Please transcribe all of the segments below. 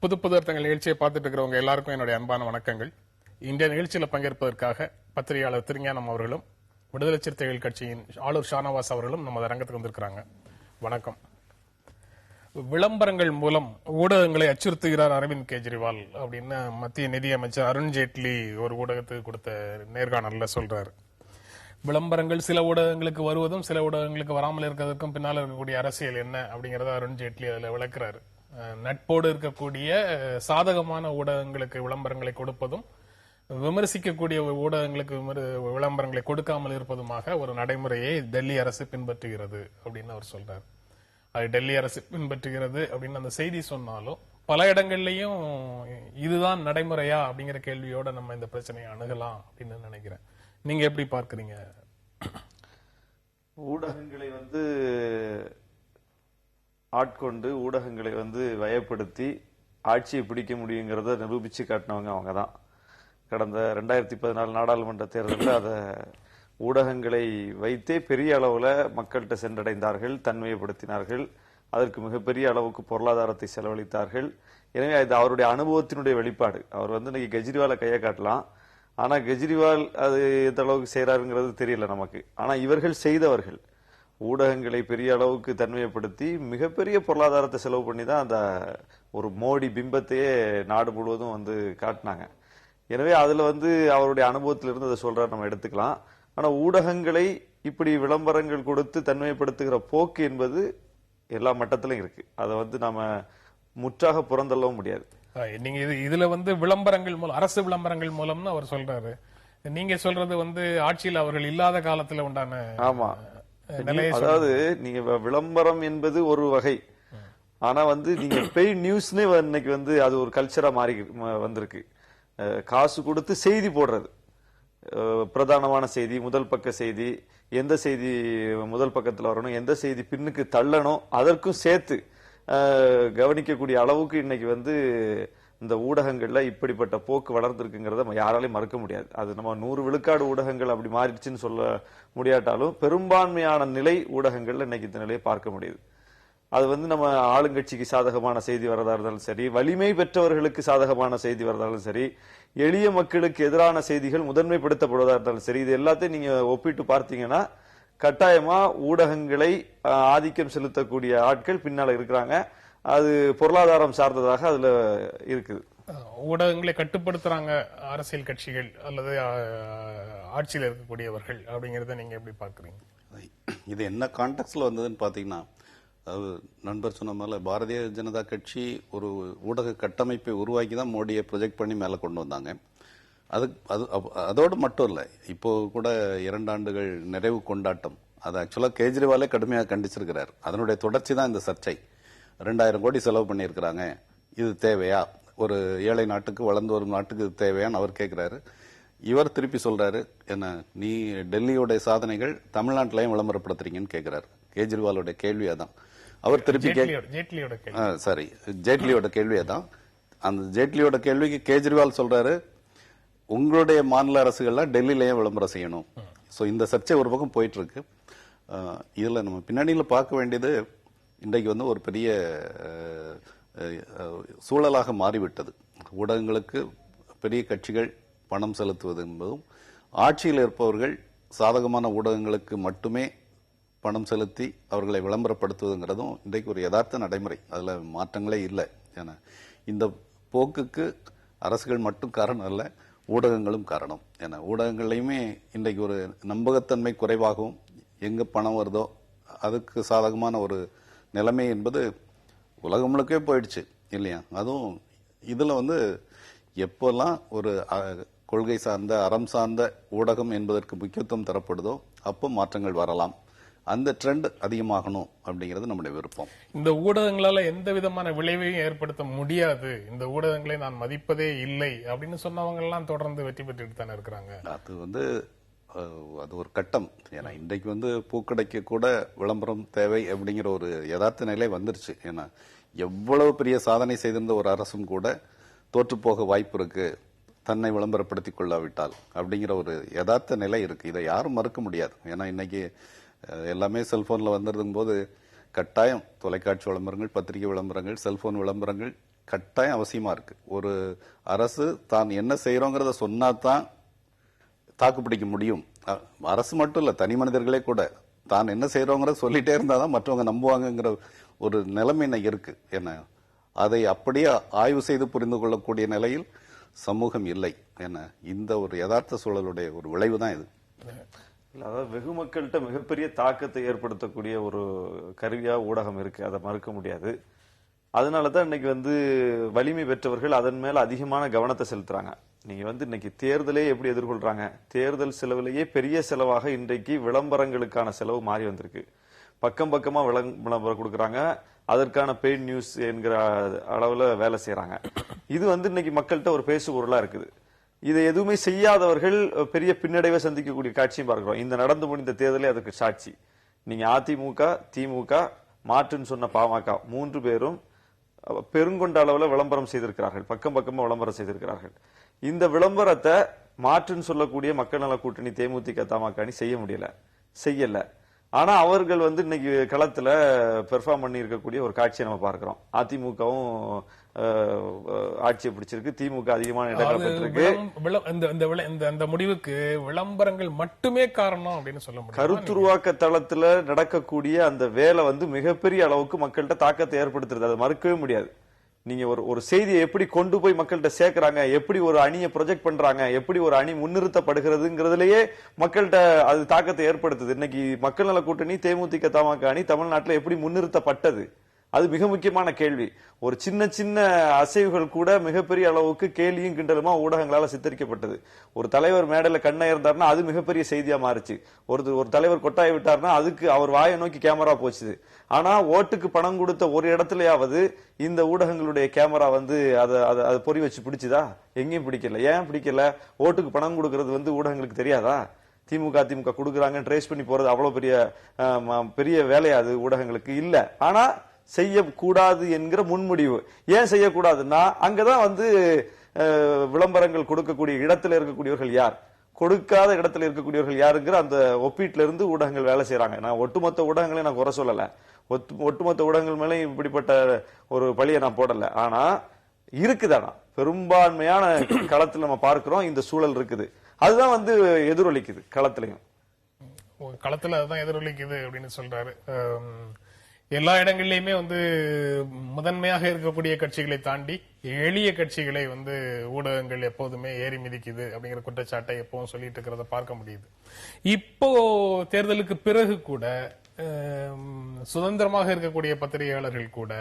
புது புது அர்த்தங்கள் நிகழ்ச்சியை பார்த்துட்டு இருக்கிறவங்க எல்லாருக்கும் என்னுடைய அன்பான வணக்கங்கள். இன்றைய நிகழ்ச்சியில் பங்கேற்பதற்காக பத்திரிகையாளர் திருஞானம் அவர்களும் விடுதலை சிறுத்தைகள் கட்சியின் ஆளுர் ஷானவாஸ் அவர்களும் நமது அரங்கத்துக்கு வந்திருக்கிறாங்க. வணக்கம். விளம்பரங்கள் மூலம் ஊடகங்களை அச்சுறுத்துகிறார் அரவிந்த் கெஜ்ரிவால் அப்படின்னு மத்திய நிதியமைச்சர் அருண்ஜேட்லி ஒரு ஊடகத்துக்கு கொடுத்த நேர்காணல்ல சொல்றாரு. விளம்பரங்கள் சில ஊடகங்களுக்கு வருவதும் சில ஊடகங்களுக்கு வராமல் இருக்கிறதுக்கும் பின்னால் இருக்கக்கூடிய அரசியல் என்ன அப்படிங்கறத அருண்ஜேட்லி அதுல விளக்குறாரு. நட்போடு இருக்கக்கூடிய சாதகமான ஊடகங்களுக்கு விளம்பரங்களை கொடுப்பதும் விமர்சிக்கக்கூடிய ஊடகங்களுக்கு விளம்பரங்களை கொடுக்காமல் இருப்பதுமாக ஒரு நடைமுறையை டெல்லி அரசு பின்பற்றுகிறது அப்படின்னு அவர் சொல்றாரு. அது டெல்லி அரசு பின்பற்றுகிறது அப்படின்னு அந்த செய்தி சொன்னாலும் பல இடங்கள்லயும் இதுதான் நடைமுறையா அப்படிங்கிற கேள்வியோட நம்ம இந்த பிரச்சனையை அணுகலாம் அப்படின்னு நினைக்கிறேன். நீங்க எப்படி பார்க்கறீங்க? ஊடகங்களை ஆட்கொண்டு ஊடகங்களை வயப்படுத்தி ஆட்சியை பிடிக்க முடியுங்கிறத நிரூபிச்சு காட்டினவங்க அவங்க தான். கடந்த 2014 நாடாளுமன்ற தேர்தலில் அதை ஊடகங்களை வைத்தே பெரிய அளவுல மக்கள்கிட்ட சென்றடைந்தார்கள், தன்மையப்படுத்தினார்கள். அதற்கு மிகப்பெரிய அளவுக்கு பொருளாதாரத்தை செலவழித்தார்கள். எனவே அது அவருடைய அனுபவத்தினுடைய வெளிப்பாடு. அவர் இன்னைக்கு கெஜ்ரிவாலை கையை காட்டலாம், ஆனா கெஜ்ரிவால் அது எந்த அளவுக்கு செய்யறாருங்கிறது தெரியல நமக்கு. ஆனா இவர்கள் செய்தவர்கள் ஊடகங்களை பெரிய அளவுக்கு தன்மையப்படுத்தி மிகப்பெரிய பொருளாதாரத்தை செலவு பண்ணி தான் அந்த ஒரு மோடி பிம்பத்தையே நாடு முழுவதும் காட்டினாங்க. எனவே அதுல அவருடைய அனுபவத்திலிருந்து அதை சொல்றாரு, நம்ம எடுத்துக்கலாம். ஆனா ஊடகங்களை இப்படி விளம்பரங்கள் கொடுத்து தன்மைப்படுத்துகிற போக்கு என்பது எல்லா மட்டத்திலும் இருக்கு. அதை நாம முற்றாக புறந்தள்ளவும் முடியாது. நீங்க இதுல விளம்பரங்கள் மூலம், அரசு விளம்பரங்கள் மூலம்னு அவர் சொல்றாரு. நீங்க சொல்றது ஆட்சியில் அவர்கள் இல்லாத காலத்துல உண்டான. ஆமா, அதாவது நீங்க விளம்பரம் என்பது ஒரு வகை. ஆனா நீங்க பெய்ட் நியூஸ்னே இன்னைக்கு அது ஒரு கல்ச்சரா மாறி வந்திருக்கு. காசு கொடுத்து செய்தி போடுறது, பிரதானமான செய்தி, முதல் பக்க செய்தி, எந்த செய்தி முதல் பக்கத்துல வரணும், எந்த செய்தி பின்னுக்கு தள்ளணும், அதற்கும் சேர்த்து கவனிக்கக்கூடிய அளவுக்கு இன்னைக்கு இந்த ஊடகங்கள்ல இப்படிப்பட்ட போக்கு வளர்ந்துருக்குங்கிறத யாராலையும் மறுக்க முடியாது. அது நம்ம 100 விழுக்காடு ஊடகங்கள் அப்படி மாறிடுச்சுன்னு சொல்ல முடியாட்டாலும் பெரும்பான்மையான நிலை ஊடகங்கள்ல இன்னைக்கு இந்த நிலையை பார்க்க முடியுது. அது நம்ம ஆளுங்கட்சிக்கு சாதகமான செய்தி வரதா இருந்தாலும் சரி, வலிமை பெற்றவர்களுக்கு சாதகமான செய்தி வரதா இருந்தாலும் சரி, எளிய மக்களுக்கு எதிரான செய்திகள் முதன்மைப்படுத்தப்படுவதா இருந்தாலும் சரி, இது எல்லாத்தையும் நீங்க ஒப்பிட்டு பார்த்தீங்கன்னா கட்டாயமா ஊடகங்களை ஆதிக்கம் செலுத்தக்கூடிய ஆட்கள் பின்னால இருக்கிறாங்க. அது பொருளாதாரம் சார்ந்ததாக அதுல இருக்குது. ஊடகங்களை கட்டுப்படுத்துறாங்க அரசியல் கட்சிகள் அல்லது ஆட்சியில் இருக்கக்கூடியவர்கள் அப்படிங்கறத நீங்க எப்படி பாக்குறீங்க? இது என்ன கான்டெக்ட்ல வந்ததுன்னு பாத்தீங்கன்னா, நண்பர் சொன்ன மாதிரி பாரதிய ஜனதா கட்சி ஒரு ஊடக கட்டமைப்பை உருவாக்கி தான் மோடியை ப்ரொஜெக்ட் பண்ணி மேல கொண்டு வந்தாங்க. அதோடு மட்டும் இல்ல, இப்போ கூட 2 ஆண்டுகள் நிறைவு கொண்டாட்டம், அது ஆக்சுவலா கெஜ்ரிவாலே கடுமையாக கண்டிச்சிருக்கிறார். அதனுடைய தொடர்ச்சி தான் இந்த சர்ச்சை. 2000 கோடி செலவு பண்ணியிருக்கிறாங்க, இது தேவையா? ஒரு ஏழை நாட்டுக்கு, வளர்ந்து வரும் நாட்டுக்கு இது தேவையான்னு அவர் கேட்கிறாரு. இவர் திருப்பி சொல்றாரு, என்ன நீ டெல்லியோட சாதனைகள் தமிழ்நாட்டிலையும் விளம்பரப்படுத்துறீங்கன்னு கேட்கிறாரு. கெஜ்ரிவாலோட கேள்வி அதான். அவர் திருப்பி ஜேட்லியோட கேள்வி அதான். அந்த ஜேட்லியோட கேள்விக்கு கெஜ்ரிவால் சொல்றாரு, உங்களுடைய மாநில அரசுகள்லாம் டெல்லியிலேயே விளம்பரம் செய்யணும். சோ இந்த சர்ச்சை ஒரு பக்கம் போயிட்டு இருக்கு. இதுல நம்ம பின்னணியில பார்க்க வேண்டியது, இன்றைக்கு ஒரு பெரிய சூழலாக மாறிவிட்டது. ஊடகங்களுக்கு பெரிய கட்சிகள் பணம் செலுத்துவது என்பதும், ஆட்சியில் இருப்பவர்கள் சாதகமான ஊடகங்களுக்கு மட்டுமே பணம் செலுத்தி அவர்களை விளம்பரப்படுத்துவதுங்கிறதும் இன்றைக்கு ஒரு யதார்த்த நடைமுறை. அதுல மாற்றங்களே இல்லை. ஏன்னா இந்த போக்குக்கு அரசுகள் மட்டும் காரணம் அல்ல, ஊடகங்களும் காரணம். ஏன்னா ஊடகங்களையுமே இன்றைக்கு ஒரு நம்பகத்தன்மை குறைவாகவும், எங்க பணம் வருதோ அதுக்கு சாதகமான ஒரு நிலைமை என்பது உலகம் முழுக்கே போயிடுச்சு இல்லையா? அதுவும் இதுல எப்பெல்லாம் ஒரு கொள்கை சார்ந்த, அறம் சார்ந்த ஊடகம் என்பதற்கு முக்கியத்துவம் தரப்படுதோ அப்போ மாற்றங்கள் வரலாம். அந்த ட்ரெண்ட் அதிகமாகணும் அப்படிங்கிறது நம்முடைய விருப்பம். இந்த ஊடகங்களால எந்த விதமான விளைவையும் ஏற்படுத்த முடியாது, இந்த ஊடகங்களை நான் மதிப்பதே இல்லை அப்படின்னு சொன்னவங்க எல்லாம் தொடர்ந்து வெற்றி பெற்றுட்டு தானே இருக்கிறாங்க. அது ஒரு கட்டம். ஏன்னா இன்றைக்கு பூக்கடைக்கு கூட விளம்பரம் தேவை அப்படிங்கிற ஒரு யதார்த்த நிலை வந்துருச்சு. ஏன்னா எவ்வளவு பெரிய சாதனை செய்திருந்த ஒரு அரசும் கூட தோற்று போக வாய்ப்பு இருக்கு, தன்னை விளம்பரப்படுத்திக் கொள்ளாவிட்டால் அப்படிங்கிற ஒரு யதார்த்த நிலை இருக்கு. இதை யாரும் மறுக்க முடியாது. ஏன்னா இன்னைக்கு எல்லாமே செல்போன்ல வந்துருக்கும் போது கட்டாயம் தொலைக்காட்சி விளம்பரங்கள், பத்திரிகை விளம்பரங்கள், செல்போன் விளம்பரங்கள் கட்டாயம் அவசியமா இருக்கு. ஒரு அரசு தான் என்ன செய்யறோங்கிறத சொன்னாதான் தாக்கு பிடிக்க முடியும். அரசு மட்டும் இல்ல, தனி மனிதர்களே கூட தான் என்ன செய்யறோங்கிறத சொல்லிட்டே இருந்தாதான் மற்றவங்க நம்புவாங்கங்கிற ஒரு நிலைமை இன்னைக்கு இருக்கு. என்ன அதை அப்படியே ஆய்வு செய்து புரிந்து கொள்ளக்கூடிய நிலையில் சமூகம் இல்லை. என்ன இந்த ஒரு யதார்த்த சூழலுடைய ஒரு விளைவு தான் இது. அதாவது வெகு மக்கள்கிட்ட மிகப்பெரிய தாக்கத்தை ஏற்படுத்தக்கூடிய ஒரு கருவியா ஊடகம் இருக்கு, அதை மறுக்க முடியாது. அதனாலதான் இன்னைக்கு வந்து வலிமை பெற்றவர்கள் அதன் மேல அதிகமான கவனத்தை செலுத்துறாங்க. நீங்க வந்து இன்னைக்கு தேர்தலே எப்படி எதிர்கொள்றாங்க, தேர்தல் செலவிலேயே பெரிய செலவாக இன்றைக்கு விளம்பரங்களுக்கான செலவு மாறி வந்திருக்கு. பக்கம் பக்கமா விளம்பரம் கொடுக்கறாங்க, அதற்கான பெய்ட் நியூஸ் என்கிற அளவுல வேலை செய்யறாங்க. இது வந்து இன்னைக்கு மக்கள்கிட்ட ஒரு பேசு பொருளா இருக்குது. இதை எதுவுமே செய்யாதவர்கள் பெரிய பின்னடைவை சந்திக்கக்கூடிய காட்சியும் பார்க்கிறோம். இந்த நடந்து முடிந்த தேர்தலே அதுக்கு சாட்சி. நீங்க அதிமுக, திமுக, மாற்றுன்னு சொன்ன பாமக 3 பேரும் பெருங்கொண்ட அளவுல விளம்பரம் செய்திருக்கிறார்கள், பக்கம் பக்கமா விளம்பரம் செய்திருக்கிறார்கள். இந்த விளம்பரத்தை மாற்றுன்னு சொல்லக்கூடிய மக்கள் நல கூட்டணி தேமுதிக தமாக அணி செய்யல. ஆனா அவர்கள் வந்து இன்னைக்கு களத்துல பெர்ஃபார்ம் பண்ணி இருக்கக்கூடிய ஒரு காட்சியை நம்ம பார்க்கிறோம். அதிமுகவும் ஆட்சியை பிடிச்சிருக்கு, திமுக அதிகமான இடங்களை பெற்றிருக்கு. இந்த முடிவுக்கு விளம்பரங்கள் மட்டுமே காரணம் அப்படின்னு சொல்ல முடியும். கருத்துருவாக்க தளத்துல நடக்கக்கூடிய அந்த வேலை வந்து மிகப்பெரிய அளவுக்கு மக்கள்கிட்ட தாக்கத்தை ஏற்படுத்துறது, அதை மறுக்கவே முடியாது. நீங்க ஒரு செய்தியை எப்படி கொண்டு போய் மக்கள்கிட்ட சேர்க்கிறாங்க, எப்படி ஒரு அணியை ப்ரொஜெக்ட் பண்றாங்க, எப்படி ஒரு அணி முன்னிறுத்தப்படுகிறதுங்கிறதுலயே மக்கள்கிட்ட அது தாக்கத்தை ஏற்படுத்துது. இன்னைக்கு மக்கள் நல கூட்டணி தேமுதிக தமாக அணி தமிழ்நாட்டில் எப்படி முன்னிறுத்தப்பட்டது, அது மிக முக்கியமான கேள்வி. ஒரு சின்ன சின்ன அசைவுகள் கூட மிகப்பெரிய அளவுக்கு கேலியும் கிண்டலுமா ஊடகங்களால சித்தரிக்கப்பட்டது. ஒரு தலைவர் மேடையில கண்ணா இருந்தாருன்னா அது மிகப்பெரிய செய்தியா மாறுச்சு. ஒரு தலைவர் கொட்டாய விட்டாருன்னா அதுக்கு அவர் வாயை நோக்கி கேமரா போச்சுது. ஆனா ஓட்டுக்கு பணம் கொடுத்த ஒரு இடத்துலயாவது இந்த ஊடகங்களுடைய கேமரா வந்து அதை பொறி வச்சு பிடிச்சுதா? எங்கேயும் பிடிக்கல. ஏன் பிடிக்கல? ஓட்டுக்கு பணம் கொடுக்கறது வந்து ஊடகங்களுக்கு தெரியாதா? திமுக கொடுக்கறாங்க ட்ரேஸ் பண்ணி போறது அவ்வளவு பெரிய வேலையா அது ஊடகங்களுக்கு இல்ல. ஆனா செய்யக்கூடாது என்கிற முன்முடிவு. ஏன் செய்யக்கூடாதுன்னா அங்கதான் வந்து விளம்பரங்கள் கொடுக்கக்கூடிய இடத்துல இருக்கக்கூடியவர்கள் யார், கொடுக்காத இடத்துல இருக்கக்கூடியவர்கள் யாருங்கிற அந்த ஒப்பீட்டுல இருந்து ஊடகங்கள் வேலை செய்யறாங்க. நான் ஒட்டுமொத்த ஊடகங்களை நான் குறை சொல்லல, ஒட்டுமொத்த ஊடகங்கள் மேலே இப்படிப்பட்ட ஒரு பழியை நான் போடல. ஆனா இருக்குதானா பெரும்பான்மையான களத்துல நம்ம பார்க்கிறோம் இந்த சூழல் இருக்குது. அதுதான் வந்து எதிரொலிக்குது களத்திலையும். களத்துல அதுதான் எதிரொலிக்குது அப்படின்னு சொல்றாரு. எல்லா இடங்களிலுமே வந்து முதன்மையாக இருக்கக்கூடிய கட்சிகளை தாண்டி எளிய கட்சிகளை வந்து ஊடகங்கள் எப்போதுமே ஏறி மிதிக்குது அப்படிங்கிற குற்றச்சாட்டை எப்பவும் சொல்லிட்டு இருக்கிறத பார்க்க முடியுது. இப்போ தேர்தலுக்கு பிறகு கூட சுதந்திரமாக இருக்கக்கூடிய பத்திரிகையாளர்கள் கூட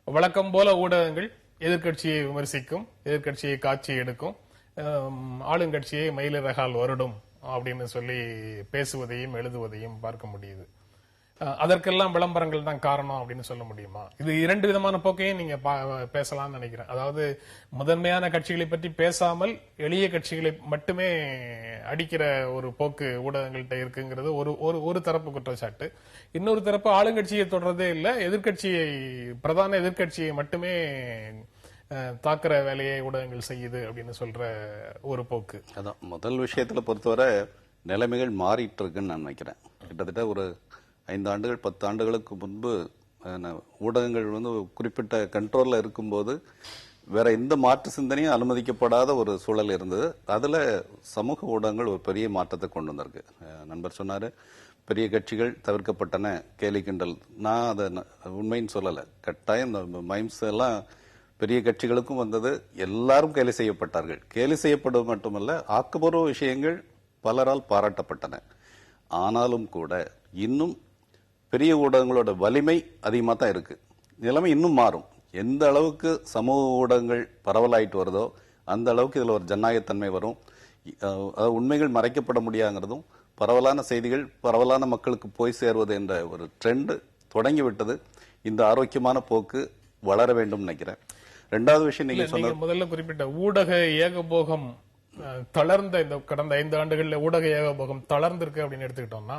வழக்கம் போல ஊடகங்கள் எதிர்கட்சியை விமர்சிக்கும், எதிர்கட்சியை காட்சி எடுக்கும், ஆளுங்கட்சியை மயிலிறகால் வருடும் அப்படின்னு சொல்லி பேசுவதையும் எழுதுவதையும் பார்க்க முடியுது. அதற்கெல்லாம் விளம்பரங்கள் தான் காரணம் அப்படின்னு சொல்ல முடியுமா? இது 2 விதமான போக்கையும் நீங்க பேசலாம்னு நினைக்கிறேன். அதாவது முதன்மையான கட்சிகளை பற்றி பேசாமல் எளிய கட்சிகளை மட்டுமே அடிக்கிற ஒரு போக்கு ஊடகங்கள்ட்ட இருக்குங்கிறது ஒரு தரப்பு குற்றச்சாட்டு. இன்னொரு தரப்பு ஆளுங்கட்சியை தொடர்றதே இல்ல, பிரதான எதிர்கட்சியை மட்டுமே தாக்குற வேலையை ஊடகங்கள் செய்யுது அப்படின்னு சொல்ற ஒரு போக்கு. அதான் முதல் விஷயத்துல பொறுத்தவரை நிலைமைகள் மாறிட்டு இருக்குன்னு நான் நினைக்கிறேன். கிட்டத்தட்ட ஒரு 5 ஆண்டுகள் 10 ஆண்டுகளுக்கு முன்பு ஊடகங்கள் வந்து குறிப்பிட்ட கண்ட்ரோல்ல இருக்கும்போது வேற எந்த மாற்று சிந்தனையும் அனுமதிக்கப்படாத ஒரு சூழல் இருந்தது. அதுல சமூக ஊடகங்கள் ஒரு பெரிய மாற்றத்தை கொண்டு வந்திருக்கு. நண்பர் சொன்னாரு பெரிய கட்சிகள் தவிர்க்கப்பட்டன, கேலி கிண்டல். நான் அதை உண்மைன்னு சொல்லல. கட்டாயம் இந்த மைம்ஸ் எல்லாம் பெரிய கட்சிகளுக்கும் வந்தது. எல்லாரும் கேலி செய்யப்பட்டார்கள். கேலி செய்யப்படுவது மட்டுமல்ல, ஆக்கப்பூர்வ விஷயங்கள் பலரால் பாராட்டப்பட்டன. ஆனாலும் கூட இன்னும் பெரிய ஊடகங்களோட வலிமை அதிகமாக தான் இருக்கு. நிலைமை இன்னும் மாறும். எந்த அளவுக்கு சமூக ஊடகங்கள் பரவலாயிட்டு வருதோ அந்த அளவுக்கு இதுல ஒரு ஜனநாயகத்தன்மை வரும். உண்மைகள் மறைக்கப்பட முடியாங்கிறதும், பரவலான செய்திகள் பரவலான மக்களுக்கு போய் சேருவது என்ற ஒரு ட்ரெண்ட் தொடங்கிவிட்டது. இந்த ஆரோக்கியமான போக்கு வளர வேண்டும் நினைக்கிறேன். 2வது விஷயம் நீங்க சொன்ன முதல்ல குறிப்பிட்ட ஊடக ஏகபோகம் தளர்ந்த இந்த கடந்த 5 ஆண்டுகள்ல ஊடக ஏகபோகம் தளர்ந்திருக்கு அப்படின்னு எடுத்துக்கிட்டோம்னா,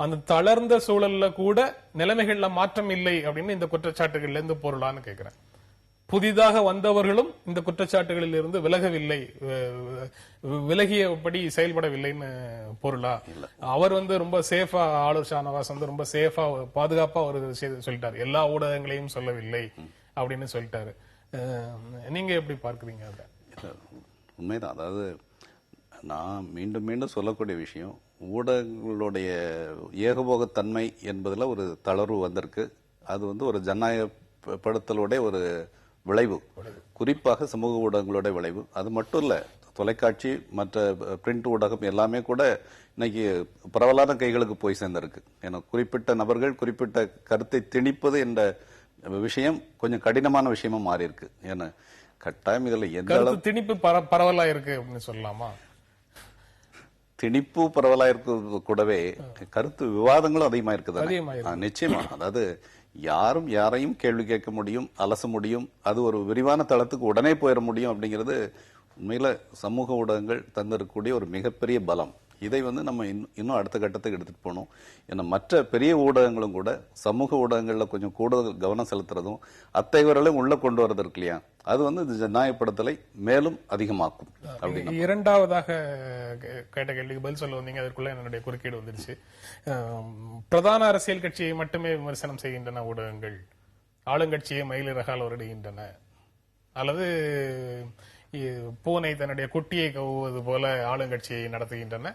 அந்த தளர்ந்த சூழல்ல கூட நிலைமைகள்ல மாற்றம் இல்லை அப்படின்னு இந்த குற்றச்சாட்டுகள்ல இருந்து பொருளான்னு கேட்கிறேன். புதிதாக வந்தவர்களும் இந்த குற்றச்சாட்டுகளில் இருந்து விலகவில்லை, விலகியபடி செயல்படவில்லைன்னு பொருளா? அவர் வந்து ரொம்ப சேஃபா, ஆளுநர் ஷானவாஸ் வந்து ரொம்ப சேஃபா பாதுகாப்பா ஒரு விஷயத்தை சொல்லிட்டாரு. எல்லா ஊடகங்களையும் சொல்லவில்லை அப்படின்னு சொல்லிட்டாரு. நீங்க எப்படி பார்க்குறீங்க அதை? உண்மைதான். அதாவது நான் மீண்டும் மீண்டும் சொல்லக்கூடிய விஷயம், ஊடகங்களுடைய ஏகபோகத்தன்மை என்பதில் ஒரு தளர்வு வந்திருக்கு. அது ஒரு ஜனநாயகப்படுத்தலுடைய ஒரு விளைவு, குறிப்பாக சமூக ஊடகங்களுடைய விளைவு. அது மட்டும் இல்ல, தொலைக்காட்சி மற்ற பிரிண்ட் ஊடகம் எல்லாமே கூட இன்னைக்கு பரவலான கைகளுக்கு போய் சேர்ந்திருக்கு. ஏன்னா குறிப்பிட்ட நபர்கள் குறிப்பிட்ட கருத்தை திணிப்பது என்ற விஷயம் கொஞ்சம் கடினமான விஷயமா மாறி இருக்கு. ஏன்னா கட்டாயம் இதுல எந்த அளவு திணிப்பு பரவலா இருக்கு அப்படின்னு சொல்லலாமா? திணிப்பு பரவலா இருக்கிறது கூடவே கருத்து விவாதங்களும் அதிகமா இருக்குது. நிச்சயமா. அதாவது யாரும் யாரையும் கேள்வி கேட்க முடியும், அலச முடியும், அது ஒரு விரிவான தளத்துக்கு உடனே போயிட முடியும். அப்படிங்கிறது உண்மையில சமூக ஊடகங்கள் தந்திருக்கக்கூடிய ஒரு மிகப்பெரிய பலம். இதை நம்ம இன்னும் அடுத்த கட்டத்துக்கு எடுத்துட்டு போகணும். ஏன்னா மற்ற பெரிய ஊடகங்களும் கூட சமூக ஊடகங்கள்ல கொஞ்சம் கூடுதல் கவனம் செலுத்துறதும் அத்தைவர்களையும் உள்ள கொண்டு வரது இருக்கு இல்லையா, அது ஜனநாயகப்படுத்தலை மேலும் அதிகமாக்கும். இரண்டாவதாக கேட்ட கேள்விக்கு பதில் சொல்ல வந்தீங்க, அதற்குள்ள என்னுடைய குறுக்கீடு வந்துருச்சு. பிரதான அரசியல் கட்சியை மட்டுமே விமர்சனம் செய்கின்றன ஊடகங்கள், ஆளுங்கட்சியை மயிலிறகால் வருடுகின்றன, அல்லது பூனை தன்னுடைய குட்டியை கவுவது போல ஆளுங்கட்சியை நடத்துகின்றன,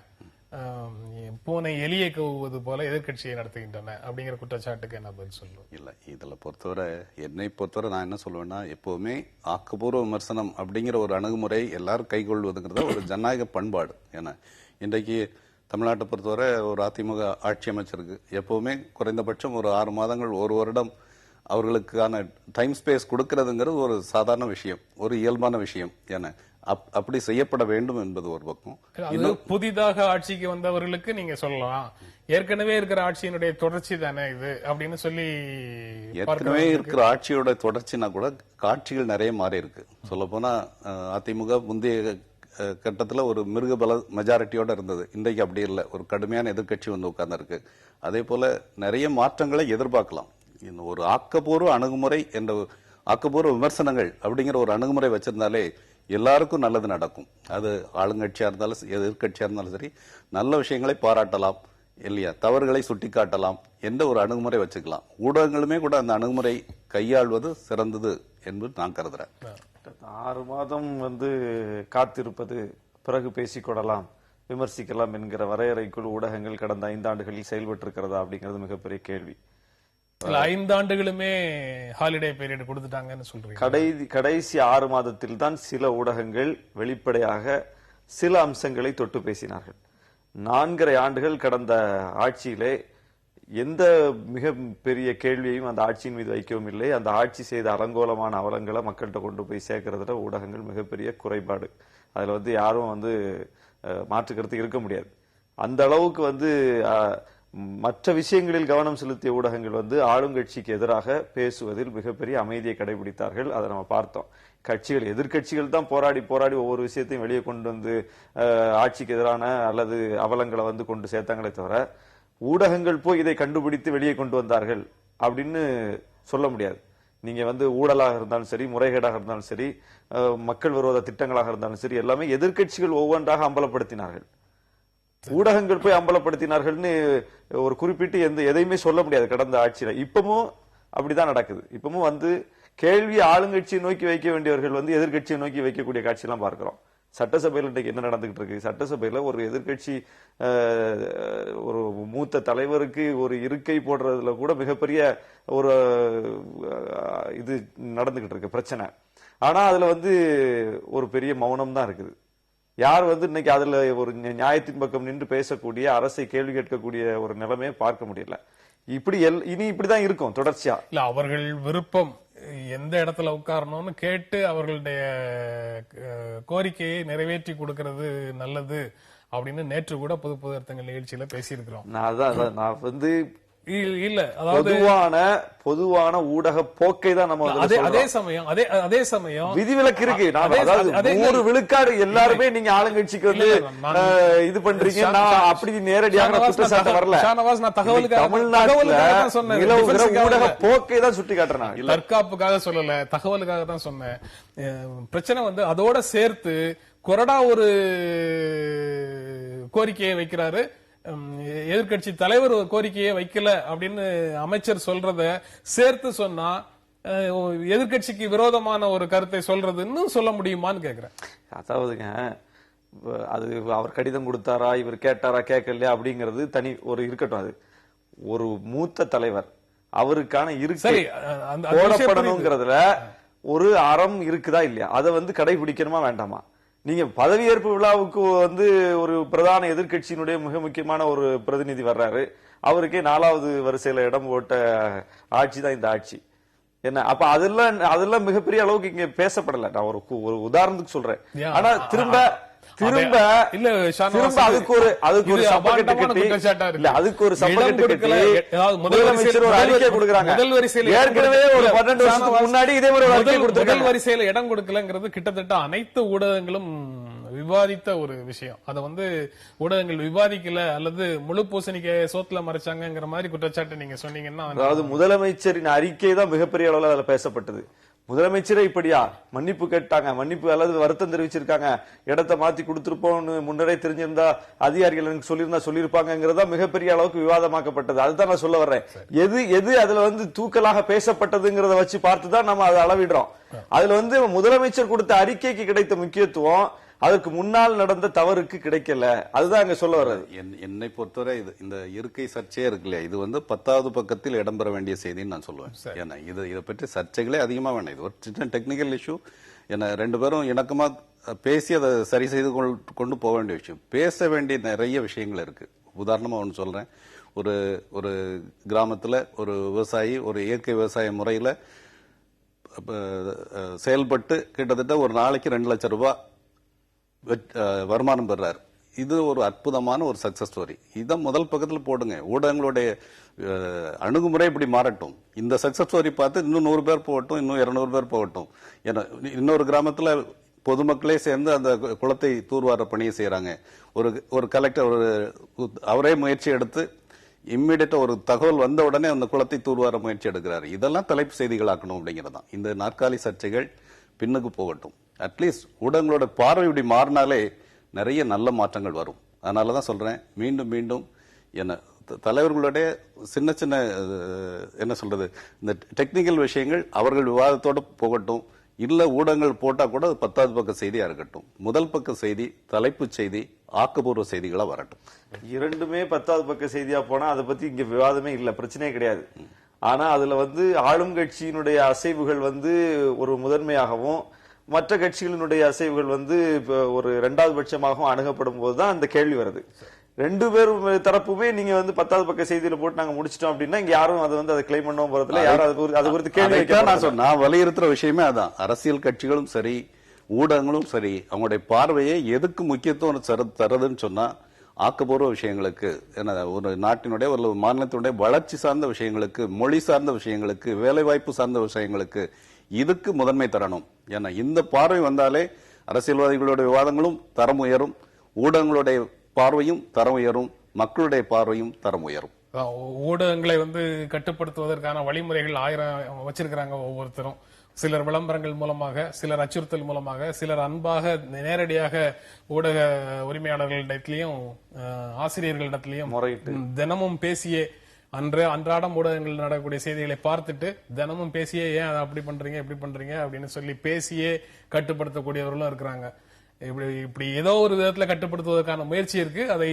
பூனை எலியை கவுவது போல எதிர்கட்சியை நடத்துகின்றன அப்படிங்கிற குற்றச்சாட்டுக்கு என்ன பதில் சொல்லுவோம்? இல்ல, இதுல பொறுத்தவரை என்னை பொறுத்தவரை நான் என்ன சொல்லுவேன்னா, எப்பவுமே ஆக்கப்பூர்வ விமர்சனம் அப்படிங்கிற ஒரு அணுகுமுறை எல்லாரும் கைகொள்வதுங்கிறத ஒரு ஜனநாயக பண்பாடு. ஏன்னா இன்றைக்கு தமிழ்நாட்டை பொறுத்தவரை ஒரு அதிமுக ஆட்சி அமைச்சிருக்கு. எப்பவுமே குறைந்தபட்சம் ஒரு 6 மாதங்கள், ஒரு வருடம் அவர்களுக்கான டைம் ஸ்பேஸ் கொடுக்கறதுங்கிறது ஒரு சாதாரண விஷயம், ஒரு இயல்பான விஷயம். ஏன்னா அப்படி செய்யப்பட வேண்டும் என்பது ஒரு பக்கம். இன்னும் புதிதாக ஆட்சிக்கு வந்தவர்களுக்கு நீங்க சொல்லலாம், ஏற்கனவே இருக்கிற ஆட்சியினுடைய தொடர்ச்சி தானே இது அப்படின்னு சொல்லி. ஏற்கனவே இருக்கிற ஆட்சியோட தொடர்ச்சினா கூட காட்சிகள் நிறைய மாறி இருக்கு. சொல்ல போனா அதிமுக முந்தைய கட்டத்துல ஒரு மிருக பல மெஜாரிட்டியோட இருந்தது. இன்றைக்கு அப்படி இல்லை, ஒரு கடுமையான எதிர்கட்சி உட்கார்ந்து இருக்கு. அதே போல நிறைய மாற்றங்களை எதிர்பார்க்கலாம். ஒரு ஆக்கப்பூர்வ அணுகுமுறை என்ற ஆக்கப்பூர்வ விமர்சனங்கள் அப்படிங்கிற ஒரு அணுகுமுறை வச்சிருந்தாலே எல்லாருக்கும் நல்லது நடக்கும். அது ஆளுங்கட்சியா இருந்தாலும் எதிர்கட்சியா இருந்தாலும் சரி, நல்ல விஷயங்களை பாராட்டலாம் இல்லையா, தவறுகளை சுட்டி காட்டலாம் என்ற ஒரு அணுகுமுறை வச்சுக்கலாம். ஊடகங்களுமே கூட அந்த அணுகுமுறை கையாள்வது சிறந்தது என்று நான் கருதுறேன். 6 மாதம் காத்திருப்பது, பிறகு பேசிக்கொள்ளலாம், விமர்சிக்கலாம் என்கிற வரையறைக்குள் ஊடகங்கள் கடந்த 5 ஆண்டுகளில் செயல்பட்டு இருக்கிறதா அப்படிங்கிறது மிகப்பெரிய கேள்வி. 5 ஆண்டுகளுமே ஹாலிடே பீரியட் கொடுத்துட்டாங்கன்னு சொல்றீங்க. கடைசி 6 மாதத்தில் தான் சில ஊடகங்கள் வெளிப்படையாக சில அம்சங்களை தொட்டு பேசினார்கள். 4.5 ஆண்டுகள் கடந்த ஆட்சியிலே எந்த மிக பெரிய கேள்வியையும் அந்த ஆட்சியின் மீது வைக்கவும் இல்லை. அந்த ஆட்சி செய்த அலங்கோலமான அவலங்களை மக்கள்கிட்ட கொண்டு போய் சேர்க்கறதுல ஊடகங்கள் மிகப்பெரிய குறைபாடு. அதுல யாரும் மாற்றுக்கருத்து இருக்க முடியாது. அந்த அளவுக்கு மற்ற விஷயங்களில் கவனம் செலுத்திய ஊடகங்கள் ஆளுங்கட்சிக்கு எதிராக பேசுவதில் மிகப்பெரிய அமைதியை கடைபிடித்தார்கள். அதை நம்ம பார்த்தோம். எதிர்கட்சிகள் தான் போராடி போராடி ஒவ்வொரு விஷயத்தையும் வெளியே கொண்டு ஆட்சிக்கு எதிரான அல்லது அவலங்களை கொண்டு சேர்த்தாங்களே தவிர, ஊடகங்கள் போய் இதை கண்டுபிடித்து வெளியே கொண்டு வந்தார்கள் அப்படின்னு சொல்ல முடியாது. நீங்க ஊழலாக இருந்தாலும் சரி, முறைகேடாக இருந்தாலும் சரி, மக்கள் விரோத திட்டங்களாக இருந்தாலும் சரி, எல்லாமே எதிர்கட்சிகள் ஒவ்வொன்றாக அம்பலப்படுத்தினார்கள். ஊடகங்கள் போய் அம்பலப்படுத்தினார்கள்னு ஒரு குறிப்பிட்டு எதையுமே சொல்ல முடியாது கடந்த ஆட்சியில. இப்பவும் அப்படிதான் நடக்குது. இப்பவும் கேள்வி ஆளுங்கட்சியை நோக்கி வைக்க வேண்டியவர்கள் எதிர்கட்சியை நோக்கி வைக்கக்கூடிய காட்சியெல்லாம் பார்க்கிறோம். சட்டசபையில் இன்றைக்கு என்ன நடந்துகிட்டு இருக்கு? சட்டசபையில ஒரு எதிர்கட்சி ஒரு மூத்த தலைவருக்கு ஒரு இருக்கை போடுறதுல கூட மிகப்பெரிய ஒரு இது நடந்துகிட்டு இருக்கு, பிரச்சனை. ஆனா அதுல ஒரு பெரிய மௌனம் தான் இருக்குது. யார் இன்னைக்கு அதுல ஒரு நியாயத்தின் பக்கம் நின்று பேசக்கூடிய, அரசை கேள்வி கேட்கக்கூடிய ஒரு நிலைமையை பார்க்க முடியல. இனி இப்படிதான் இருக்கும் தொடர்ச்சியா. இல்ல, அவர்கள் விருப்பம் எந்த இடத்துல உட்காரணும்னு கேட்டு அவர்களுடைய கோரிக்கையை நிறைவேற்றி கொடுக்கிறது நல்லது அப்படின்னு நேற்று கூட பொது அர்த்தங்கள் நிகழ்ச்சியில பேசியிருக்கிறோம். நான் இல்ல, அதாவது பொதுவான ஊடக போக்கை தான் நம்ம அதே சமயம் விதிவிலக்கு இருக்கு. 100 விழுக்காடு எல்லாருமே நீங்க ஆளுங்கட்சிக்கு இது பண்றீங்க, அப்படி நேரடியாக வரல. தமிழ்நாட்டில் ஊடக போக்கை தான் சுட்டி காட்டுறேன். தற்காப்புக்காக சொல்லல, தகவலுக்காக தான் சொன்னேன். பிரச்சனை அதோட சேர்த்து கொறடா ஒரு கோரிக்கையை வைக்கிறாரு, எதிர்கட்சி தலைவர் ஒரு கோரிக்கையை வைக்கல அப்படின்னு அமைச்சர் சொல்றத சேர்த்து சொன்னா எதிர்க்கட்சிக்கு விரோதமான ஒரு கருத்தை சொல்றதுன்னு சொல்ல முடியுமான்னு கேக்குறேன். அதாவதுங்க, அது அவர் கடிதம் கொடுத்தாரா, இவர் கேட்டாரா, கேட்கலையா அப்படிங்கிறது தனி ஒரு இருக்கட்டும். அது ஒரு மூத்த தலைவர், அவருக்கான இருக்கை போடப்படணுங்கிறதுல ஒரு அறம் இருக்குதா இல்லையா, அதை கடைபிடிக்கணுமா வேண்டாமா? நீங்க பதவியேற்பு விழாவுக்கு ஒரு பிரதான எதிர்க்கட்சியினுடைய மிக முக்கியமான ஒரு பிரதிநிதி வர்றாரு, அவருக்கே 4வது வரிசையில இடம் போட்ட ஆட்சி தான் இந்த ஆட்சி. என்ன அப்ப அதெல்லாம் மிகப்பெரிய அளவுக்கு இங்க பேசப்படல. நான் ஒரு உதாரணத்துக்கு சொல்றேன். ஆனா திரும்ப அதுக்கு ஒரு சப்பக்கட்டு கட்டி, அதுக்கு ஒரு சப்பக்கட்டு கட்டி முதலமைச்சர் ஒரு அறிக்கை கொடுக்கறாங்க. முதல் வரிசையில ஏற்கனவே ஒரு 12 வருஷத்துக்கு முன்னாடி இதே மாதிரி ஒரு அறிக்கை கொடுத்திருக்காங்க. முதல் வரிசையில இடம் கொடுக்கலங்கிறது கிட்டத்தட்ட அனைத்து ஊடகங்களும் விவாதித்த ஒரு விஷயம். அத ஊடகங்கள் விவாதிக்கல அல்லது முழு பூசணிக்கு சோத்துல மறைச்சாங்கிற மாதிரி குற்றச்சாட்டு நீங்க சொன்னீங்கன்னா, அதாவது முதலமைச்சரின் அறிக்கை தான் மிகப்பெரிய அளவுல அதுல பேசப்பட்டது. முதலமைச்சரே இப்படியா மன்னிப்பு கேட்டாங்க, மன்னிப்பு அல்லது வருத்தம் தெரிவிச்சிருக்காங்க, இடத்தை மாத்தி கொடுத்திருப்போம்னு முன்னரே தெரிஞ்சிருந்தா அதிகாரிகள் எனக்கு சொல்லியிருப்பாங்கிறதா மிகப்பெரிய அளவுக்கு விவாதமாக்கப்பட்டது. அதுதான் நான் சொல்ல வர்றேன். எது அதுல தூக்கலாக பேசப்பட்டதுங்கிறத வச்சு பார்த்துதான் நம்ம அதை அளவிடுறோம். அதுல முதலமைச்சர் கொடுத்த அறிக்கைக்கு கிடைத்த முக்கியத்துவம் அதுக்கு முன்னால் நடந்த தவறுக்கு கிடைக்கல. அதுதான் அங்க சொல்ல வர்றது. என்னை பொறுத்தவரை இந்த இருக்கை சர்ச்சையே இருக்கு இல்லையா, இது 10வது பக்கத்தில் இடம்பெற வேண்டிய செய்தின்னு நான் சொல்லுவேன். ஏன்னா இதை பற்றி சர்ச்சைகளே அதிகமா வேண்டாம். இது ஒரு சின்ன டெக்னிக்கல் இஷ்யூ. ஏன்னா 2 பேரும் இணக்கமா பேசி அதை சரி செய்து கொண்டு போக வேண்டிய விஷயம். பேச வேண்டிய நிறைய விஷயங்கள் இருக்கு. உதாரணமா ஒன்று சொல்றேன். ஒரு கிராமத்துல ஒரு விவசாயி ஒரு இயற்கை விவசாய முறையில செயல்பட்டு கிட்டத்தட்ட ஒரு நாளைக்கு 2 லட்சம் ரூபாய் வருமானம் பெறாரு. இது ஒரு அற்புதமான ஒரு சக்சஸ் ஸ்டோரி. இதான் முதல் பக்கத்தில் போடுங்க. ஊடகங்களுடைய அணுகுமுறை இப்படி மாறட்டும். இந்த சக்சஸ் ஸ்டோரி பார்த்து இன்னும் 100 பேர் போகட்டும், இன்னும் 200 பேர் போகட்டும். ஏன்னா இன்னொரு கிராமத்துல பொதுமக்களே சேர்ந்து அந்த குளத்தை தூர்வார பணியை செய்யறாங்க. ஒரு கலெக்டர் அவரே முயற்சி எடுத்து இம்மிடியட்டா ஒரு தகவல் வந்த உடனே அந்த குளத்தை தூர்வார முயற்சி எடுக்கிறாரு. இதெல்லாம் தலைப்பு செய்திகளாக்கணும் அப்படிங்கறதான். இந்த நாற்காலி சர்ச்சைகள் பின்னுக்கு போகட்டும். அட்லீஸ்ட் ஊடகங்களோட பார்வை இப்படி மாறினாலே நிறைய நல்ல மாற்றங்கள் வரும். அதனாலதான் சொல்றேன், மீண்டும் மீண்டும் என்ன தலைவர்களுடைய சின்ன சின்ன என்ன சொல்றது, இந்த டெக்னிக்கல் விஷயங்கள் அவர்கள் விவாதத்தோட போகட்டும். இல்ல ஊடகங்கள் போட்டா கூட 10வது பக்க செய்தியா இருக்கட்டும். முதல் பக்க செய்தி தலைப்பு செய்தி ஆக்கப்பூர்வ செய்திகளா வரட்டும். இரண்டுமே 10வது பக்க செய்தியா போனா அதை பத்தி இங்க விவாதமே இல்ல, பிரச்சனையே கிடையாது. ஆனா அதுல ஆளும் கட்சியினுடைய அசைவுகள் ஒரு முதன்மையாகவும் மற்ற கட்சிகளினுடைய அசைவுகள் ஒரு 2வது பட்சமாகவும் அணுகப்படும் போதுதான் அந்த கேள்வி வருது. 2 பேரும் தரப்புமே நீங்க 10வது பக்க செய்தியில போட்டு நாங்க முடிச்சிட்டோம் அப்படின்னா இங்க யாரும் அதை கிளைம் பண்ணவும் போறதுல யாரும் அது குறித்து கேள்வி நான் வலியுறுத்துற விஷயமே அதான். அரசியல் கட்சிகளும் சரி ஊடகங்களும் சரி அவங்களுடைய பார்வையை எதுக்கு முக்கியத்துவம் தருதுன்னு சொன்னா ஆக்கப்பூர்வ விஷயங்களுக்கு, ஒரு நாட்டினுடைய ஒரு மாநிலத்தினுடைய வளர்ச்சி சார்ந்த விஷயங்களுக்கு, மொழி சார்ந்த விஷயங்களுக்கு, வேலைவாய்ப்பு சார்ந்த விஷயங்களுக்கு இதுக்கு முதன்மை தரணும். ஏன்னா இந்த பார்வை வந்தாலே அரசியல்வாதிகளுடைய விவாதங்களும் தரம் உயரும், ஊடகங்களுடைய பார்வையும் தரம் உயரும், மக்களுடைய பார்வையும் தரம் உயரும். ஊடகங்களை கட்டுப்படுத்துவதற்கான வழிமுறைகள் 1000 வச்சிருக்கிறாங்க ஒவ்வொருத்தரும். சிலர் விளம்பரங்கள் மூலமாக, சிலர் அச்சுறுத்தல் மூலமாக, சிலர் அன்பாக நேரடியாக ஊடக உரிமையாளர்களிடத்திலையும் ஆசிரியர்களிடத்திலையும் தினமும் பேசியே அன்றாடம் ஊடகங்கள் நடக்கக்கூடிய செய்திகளை பார்த்துட்டு தினமும் பேசியே ஏன் அதை அப்படி பண்றீங்க இப்படி பண்றீங்க அப்படின்னு சொல்லி பேசியே கட்டுப்படுத்தக்கூடியவர்களும் இருக்கிறாங்க. இப்படி ஏதோ ஒரு விதத்துல கட்டுப்படுத்துவதற்கான முயற்சி இருக்கு. அதை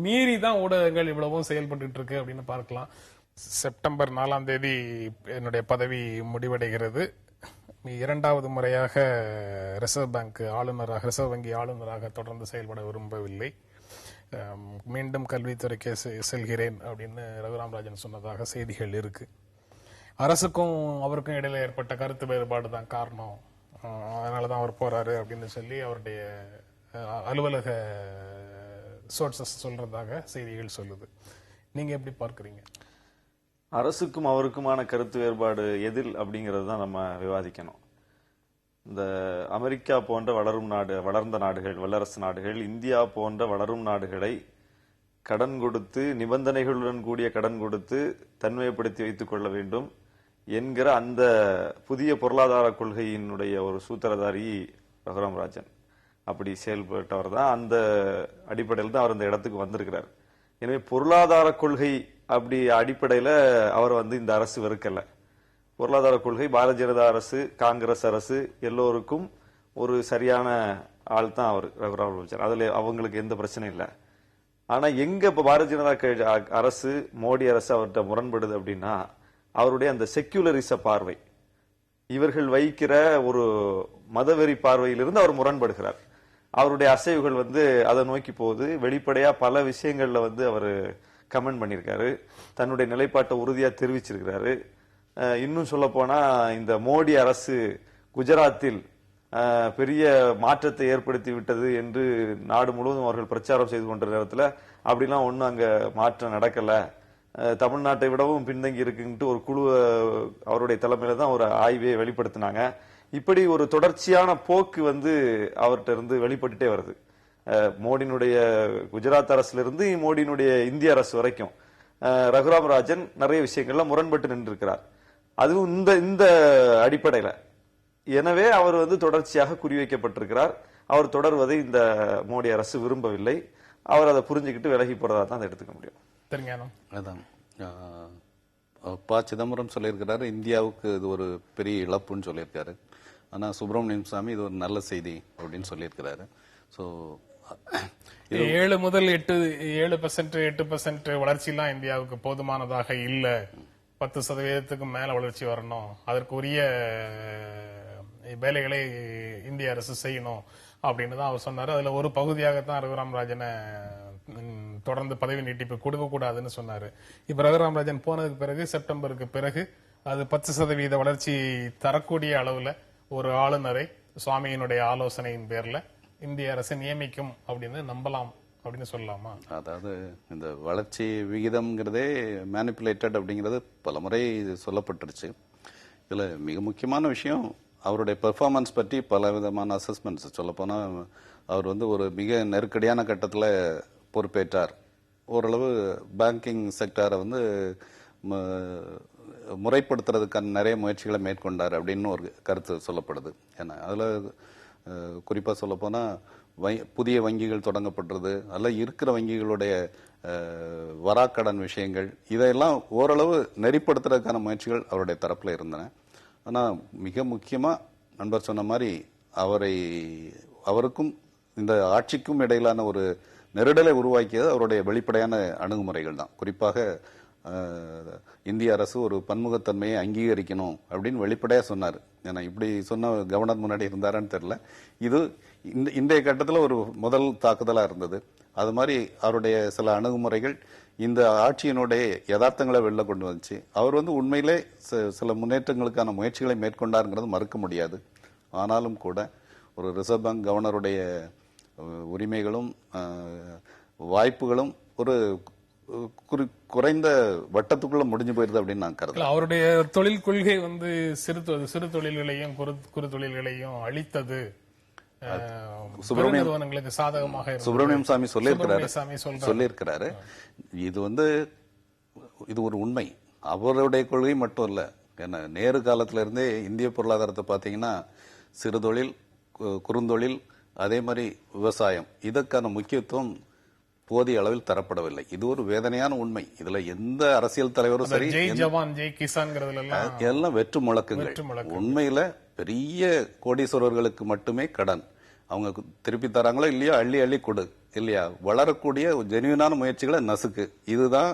மீறி தான் ஊடகங்கள் இவ்வளவும் செயல்பட்டு இருக்கு அப்படின்னு பார்க்கலாம். செப்டம்பர் 4ஆம் தேதி என்னுடைய பதவி முடிவடைகிறது. 2வது முறையாக ரிசர்வ் வங்கி ஆளுநராக தொடர்ந்து செயல்பட விரும்பவில்லை. மீண்டும் கல்வித்துறைக்கு செல்கிறேன் அப்படின்னு ரகுராமராஜன் சொன்னதாக செய்திகள் இருக்கு. அரசுக்கும் அவருக்கும் இடையில ஏற்பட்ட கருத்து வேறுபாடு தான் காரணம், அதனாலதான் அவர் போறாரு அப்படின்னு சொல்லி அவருடைய அலுவலக சோர்சஸ் சொல்றதாக செய்திகள் சொல்லுது. நீங்க எப்படி பார்க்கறீங்க? அரசுக்கும் அவருக்குமான கருத்து வேறுபாடு எதில் அப்படிங்கறது தான் நம்ம விவாதிக்கணும். இந்த அமெரிக்கா போன்ற வளர்ந்த நாடுகள், வல்லரசு நாடுகள் இந்தியா போன்ற வளரும் நாடுகளை கடன் கொடுத்து, நிபந்தனைகளுடன் கூடிய கடன் கொடுத்து தன்மைப்படுத்தி வைத்துக் கொள்ள வேண்டும் என்கிற அந்த புதிய பொருளாதார கொள்கையினுடைய ஒரு சூத்திரதாரி ரகுராமராஜன். அப்படி செயல்பட்டவர் தான். அந்த அடிப்படையில் தான் அவர் இந்த இடத்துக்கு வந்திருக்கிறார். எனவே பொருளாதார கொள்கை அப்படி அடிப்படையில அவர் இந்த அரசு வெறுக்கல. பொருளாதார கொள்கை பாரதிய ஜனதா அரசு, காங்கிரஸ் அரசு எல்லோருக்கும் ஒரு சரியான ஆள் தான் அவர் ரகுராம் ராஜன். அதுல அவங்களுக்கு எந்த பிரச்சனையும் இல்லை. ஆனா எங்க இப்ப பாரதிய ஜனதா அரசு, மோடி அரசு அவர்கிட்ட முரண்படுது அப்படின்னா அவருடைய அந்த செக்யூலரிச பார்வை, இவர்கள் வைக்கிற ஒரு மதவெறி பார்வையிலிருந்து அவர் முரண்படுகிறார். அவருடைய அசைவுகள் அதை நோக்கி போகுது. வெளிப்படையா பல விஷயங்கள்ல அவர் கமெண்ட் பண்ணியிருக்காரு, தன்னுடைய நிலைப்பாட்டை உறுதியா தெரிவிச்சிருக்கிறாரு. இன்னும் சொல்ல போனா இந்த மோடி அரசு குஜராத்தில் பெரிய மாற்றத்தை ஏற்படுத்தி விட்டது என்று நாடு முழுவதும் அவர்கள் பிரச்சாரம் செய்து கொண்ட நேரத்தில் அப்படிலாம் ஒன்றும் அங்க மாற்றம் நடக்கல, தமிழ்நாட்டை விடவும் பின்தங்கி இருக்குன்ட்டு ஒரு குழு அவருடைய தலைமையில தான் ஒரு ஆய்வை வெளிப்படுத்தினாங்க. இப்படி ஒரு தொடர்ச்சியான போக்கு அவர்கிட்ட இருந்து வெளிப்பட்டுட்டே வருது. மோடியினுடைய குஜராத் அரசுல இருந்து மோடியினுடைய இந்திய அரசு வரைக்கும் ரகுராம் ராஜன் நிறைய விஷயங்கள்ல முரண்பட்டு நின்றிருக்கிறார். அதுவும் இந்த அடிப்படையில எனவே அவர் தொடர்ச்சியாக குறிவைக்கப்பட்டிருக்கிறார். அவர் தொடர்வதை இந்த மோடி அரசு விரும்பவில்லை. அவர் அதை புரிஞ்சுக்கிட்டு விலகி போறதா தான் எடுத்துக்க முடியும். அதான் ப. சிதம்பரம் சொல்லியிருக்கிறாரு, இந்தியாவுக்கு இது ஒரு பெரிய இழப்புன்னு சொல்லியிருக்காரு. ஆனா சுப்பிரமணியம் சாமி இது ஒரு நல்ல செய்தி அப்படின்னு சொல்லியிருக்கிறாரு. ஸோ 7 முதல் 8% வளர்ச்சிலாம் இந்தியாவுக்கு போதுமானதாக இல்ல, 10% மேல வளர்ச்சி வரணும், அதற்குரிய வேலைகளை இந்திய அரசு செய்யணும் அப்படின்னு தான் அவர் சொன்னாரு. அதுல ஒரு பகுதியாகத்தான் ரகுராம் ராஜனை தொடர்ந்து பதவி நீட்டிப்பு கொடுக்க கூடாதுன்னு சொன்னாரு. இப்ப ரகுராம் ராஜன் போனதுக்கு பிறகு, செப்டம்பருக்கு பிறகு அது 10% வளர்ச்சி தரக்கூடிய அளவுல ஒரு ஆளுநரை சுவாமியினுடைய ஆலோசனையின் பேர்ல இந்திய அரசு நியமிக்கும் அப்படின்னு நம்பலாம் அப்படின்னு சொல்லலாமா? அதாவது இந்த வளர்ச்சி விகிதம்ங்கிறதே மேனிப்புலேட்டட் அப்படிங்கிறது பலமுறை சொல்லப்பட்டுருச்சு. இதுல மிக முக்கியமான விஷயம் அவருடைய பெர்ஃபார்மன்ஸ் பற்றி பல விதமான அசஸ்மெண்ட்ஸ். சொல்லப்போனா அவர் ஒரு மிக நெருக்கடியான கட்டத்தில் பொறுப்பேற்றார். ஓரளவு பேங்கிங் செக்டாரை முறைப்படுத்துறதுக்கான நிறைய முயற்சிகளை மேற்கொண்டார் அப்படின்னு ஒரு கருத்து சொல்லப்படுது. ஏன்னா அதுல குறிப்பா சொல்ல போனா புதிய வங்கிகள் தொடங்கப்படுறது, அல்ல இருக்கிற வங்கிகளுடைய வராக்கடன் விஷயங்கள், இதையெல்லாம் ஓரளவு நெறிப்படுத்துறதுக்கான முயற்சிகள் அவருடைய தரப்புல இருந்தன. ஆனா மிக முக்கியமா நண்பர் சொன்ன மாதிரி அவருக்கும் இந்த ஆட்சிக்கும் இடையிலான ஒரு நெருடலை உருவாக்கியது அவருடைய வெளிப்படையான அணுகுமுறைகள் தான். குறிப்பாக இந்திய அரசு ஒரு பன்முகத்தன்மையை அங்கீகரிக்கணும் அப்படின்னு வெளிப்படையா சொன்னார். ஏன்னா இப்படி சொன்ன கவர்னர் முன்னாடி இருந்தாரான்னு தெரியல. இது இன்றைய கட்டத்தில் ஒரு முதல் தாக்குதலா இருந்தது. அது மாதிரி அவருடைய சில அணுகுமுறைகள் இந்த ஆட்சியினுடைய யதார்த்தங்களை வெளில கொண்டு வந்துச்சு. அவர் உண்மையிலே சில முன்னேற்றங்களுக்கான முயற்சிகளை மேற்கொண்டாருங்கிறது மறுக்க முடியாது. ஆனாலும் கூட ஒரு ரிசர்வ் பேங்க் கவர்னருடைய உரிமைகளும் வாய்ப்புகளும் ஒரு குறைந்த வட்டத்துக்குள்ள முடிஞ்சு போயிருது அப்படின்னு நான் கருதுறேன். அவருடைய தொழில் கொள்கை சிறு தொழில்களையும் குறு தொழில்களையும் அழித்தது நிறுவனங்களுக்கு சாதகமாக சுப்பிரமணியம் சாமி சொல்லியிருக்கிறாரு. இது ஒரு உண்மை. அவருடைய கொள்கை மட்டும் இல்ல. ஏன்னா நேரு காலத்துல இருந்தே இந்திய பொருளாதாரத்தை பாத்தீங்கன்னா சிறு தொழில், குறுந்தொழில், அதே மாதிரி விவசாயம், இதற்கான முக்கியத்துவம் போதிய அளவில் தரப்படவில்லை. இது ஒரு வேதனையான உண்மை. இதுல எந்த அரசியல் தலைவரும் சரி, எல்லாம் வெற்று முழக்கங்கள். உண்மையில பெரிய கோடீஸ்வரர்களுக்கு மட்டுமே கடன், அவங்க திருப்பி தராங்களோ இல்லையோ அள்ளி அள்ளி கொடு இல்லையா, வளரக்கூடிய ஜெனியூனான முயற்சிகளை நசுக்கு. இதுதான்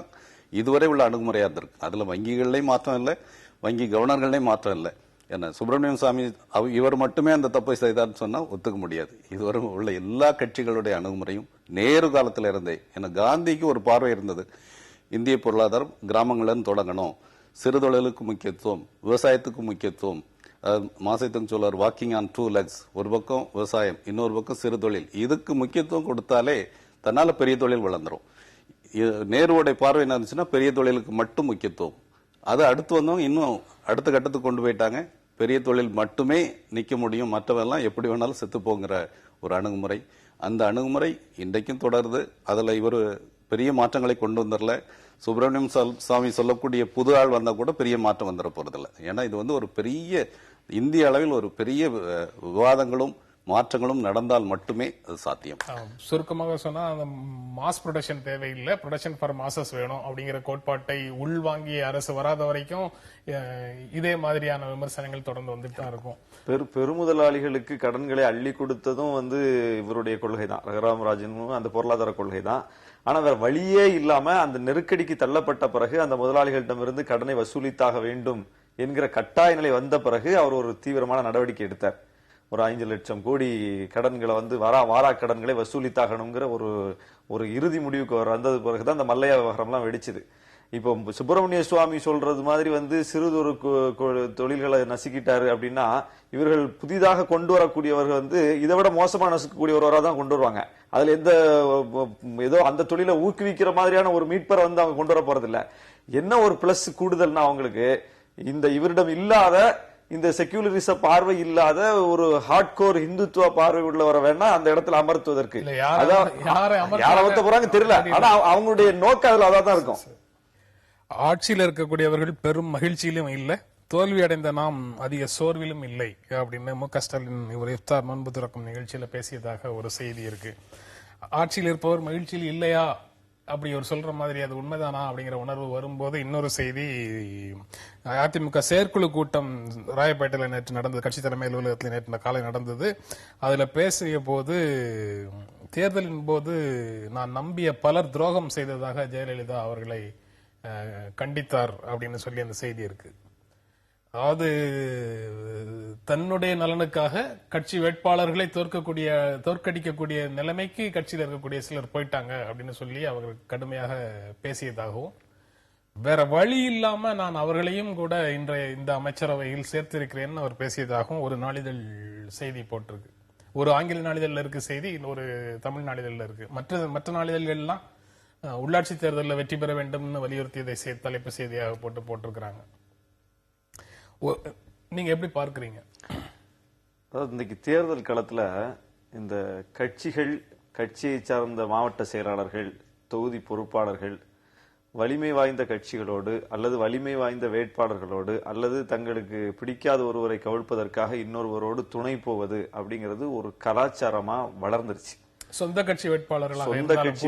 இதுவரை உள்ள அணுகுமுறையா இருந்திருக்கு. அதுல வங்கிகள்லயும் மாற்றம் இல்லை, வங்கி கவர்னர்களையும் மாற்றம் இல்லை. என்ன சுப்பிரமணியம் சாமி இவர் மட்டுமே அந்த தப்பை செய்தார்னு சொன்னா ஒத்துக்க முடியாது. இதுவரை உள்ள எல்லா கட்சிகளுடைய அணுகுமுறையும் நேரு காலத்துல இருந்தே, ஏன்னா காந்திக்கு ஒரு பார்வை இருந்தது, இந்திய பொருளாதாரம் கிராமங்கள்ல தொடங்கணும், சிறு தொழிலுக்கு முக்கியத்துவம், விவசாயத்துக்கு முக்கியத்துவம், மாசத்துக்கு சொல்வார் வாக்கிங் ஆன் 2 legs, ஒரு பக்கம் விவசாயம், இன்னொரு பக்கம் சிறு தொழில், இதுக்கு முக்கியத்துவம் கொடுத்தாலே தன்னால பெரிய தொழில் வளர்ந்துரும். நேருவோட பார்வை என்ன இருந்துச்சுன்னா பெரிய தொழிலுக்கு மட்டும் முக்கியத்துவம். அது அடுத்து வந்தவங்க இன்னும் அடுத்த கட்டத்துக்கு கொண்டு போயிட்டாங்க. பெரிய தொழில் மட்டுமே நிக்க முடியும், மற்றவெல்லாம் எப்படி வேணாலும் செத்து போங்கிற ஒரு அணுகுமுறை. அந்த அணுகுமுறை இன்றைக்கும் தொடருது. அதுல இவர் பெரிய மாற்றங்களை கொண்டு வந்துடல. சுப்பிரமணியம் சாமி சொல்லக்கூடிய புது ஆள் வந்தா கூட பெரிய மாற்றம் வந்துட போறதில்ல. ஏன்னா இது ஒரு பெரிய இந்திய அளவில் ஒரு பெரிய விவாதங்களும் மாற்றங்களும் நடந்தால் மட்டுமே அது சாத்தியம். சுருக்கமாக சொன்னா அந்த மாஸ் ப்ரொடக்ஷன் தேவையில்லை, ப்ரொடக்ஷன் ஃபார் மாசஸ் வேணும் அப்படிங்கிற கோட்பாட்டை உள்வாங்கிய அரசு வராத வரைக்கும் இதே மாதிரியான விமர்சனங்கள் தொடர்ந்து வந்துட்டு தான் இருக்கும். பெருமுதலாளிகளுக்கு கடன்களை அள்ளி கொடுத்ததும் இவருடைய கொள்கை தான், ரகுராமராஜனும் அந்த பொருளாதார கொள்கை தான். ஆனா வேற வழியே இல்லாம அந்த நெருக்கடிக்கு தள்ளப்பட்ட பிறகு அந்த முதலாளிகளிடமிருந்து கடனை வசூலித்தாக வேண்டும் என்கிற கட்டாய நிலை வந்த பிறகு அவர் ஒரு தீவிரமான நடவடிக்கை எடுத்தார். ஒரு 5 லட்சம் கோடி கடன்களை வாரா கடன்களை வசூலித்தாகணுங்கிற ஒரு இறுதி முடிவுக்கு வந்தது பிறகுதான் அந்த மல்லையா விவகாரம்லாம் வெடிச்சுது. இப்போ சுப்பிரமணிய சுவாமி சொல்றது மாதிரி சிறுதொரு தொழில்களை நசுக்கிட்டாரு அப்படின்னா, இவர்கள் புதிதாக கொண்டு வரக்கூடியவர்கள் இதை விட மோசமா நசுக்கக்கூடியவராக தான் கொண்டு வருவாங்க. அதுல ஏதோ அந்த தொழிலை ஊக்குவிக்கிற மாதிரியான ஒரு மீட்பரை அவங்க கொண்டு வர போறது இல்ல. என்ன ஒரு பிளஸ் கூடுதல்னா அவங்களுக்கு இவரிடம் இல்லாத இந்த செக்யூலரிச பார்வை இல்லாத ஒரு ஹார்ட்கோர் இந்துத்துவ பார்வை உள்ளவரை வேணா அந்த இடத்துல அமர்த்துவதற்கு யார அமர்த்த போறாங்க தெரியல. ஆனா அவங்களுடைய நோக்கம் அதுல அதான் இருக்கும். ஆட்சியில் இருக்கக்கூடியவர்கள் பெரும் மகிழ்ச்சியிலும் இல்ல, தோல்வி அடைந்த நாம் அதிக சோர்விலும் இல்லை அப்படின்னு மு.க. ஸ்டாலின் இவர் இஃப்தார் நோன்பு திறக்கும் நிகழ்ச்சியில பேசியதாக ஒரு செய்தி இருக்கு. ஆட்சியில் இருப்பவர் மகிழ்ச்சியில் இல்லையா அப்படி ஒரு சொல்ற மாதிரி அது உண்மைதானா அப்படிங்கிற உணர்வு வரும்போது இன்னொரு செய்தி, அதிமுக செயற்குழு கூட்டம் ராயப்பேட்டையில் நேற்று நடந்தது, கட்சி தலைமை அலுவலகத்தில் நேற்று காலை நடந்தது. அதுல பேசிய போது தேர்தலின் போது நான் நம்பிய பலர் துரோகம் செய்ததாக ஜெயலலிதா அவர்களை கண்டித்தார் அப்படின்னு சொல்லி அந்த செய்தி இருக்கு. அதாவது தன்னுடைய நலனுக்காக கட்சி வேட்பாளர்களை தோற்கடிக்கக்கூடிய நிலைமைக்கு கட்சியில் இருக்கக்கூடிய சிலர் போயிட்டாங்க அப்படின்னு சொல்லி அவர் கடுமையாக பேசியதாகவும், வேற வழி இல்லாம நான் அவர்களையும் கூட இன்றைய இந்த அமைச்சரவையில் சேர்த்திருக்கிறேன்னு அவர் பேசியதாகவும் ஒரு நாளிதழ் செய்தி போட்டிருக்கு. ஒரு ஆங்கில நாளிதழ்ல இருக்கு செய்தி, ஒரு தமிழ் நாளிதழ்ல இருக்கு. மற்ற நாளிதழ்கள்லாம் உள்ளாட்சி தேர்தலில் வெற்றி பெற வேண்டும்னு வலியுறுத்தியதை தலைப்பு செய்தியாக போட்டிருக்கிறாங்க. நீங்க எப்படி பார்க்கிறீங்க? அதாவது இன்னைக்கு தேர்தல் களத்துல இந்த கட்சியை சார்ந்த மாவட்ட செயலாளர்கள், தொகுதி பொறுப்பாளர்கள் வலிமை வாய்ந்த கட்சிகளோடு அல்லது வலிமை வாய்ந்த வேட்பாளர்களோடு அல்லது தங்களுக்கு பிடிக்காத ஒருவரை கவிழ்ப்பதற்காக இன்னொருவரோடு துணை போவது அப்படிங்கிறது ஒரு கலாச்சாரமா வளர்ந்துருச்சு. சொந்த கட்சி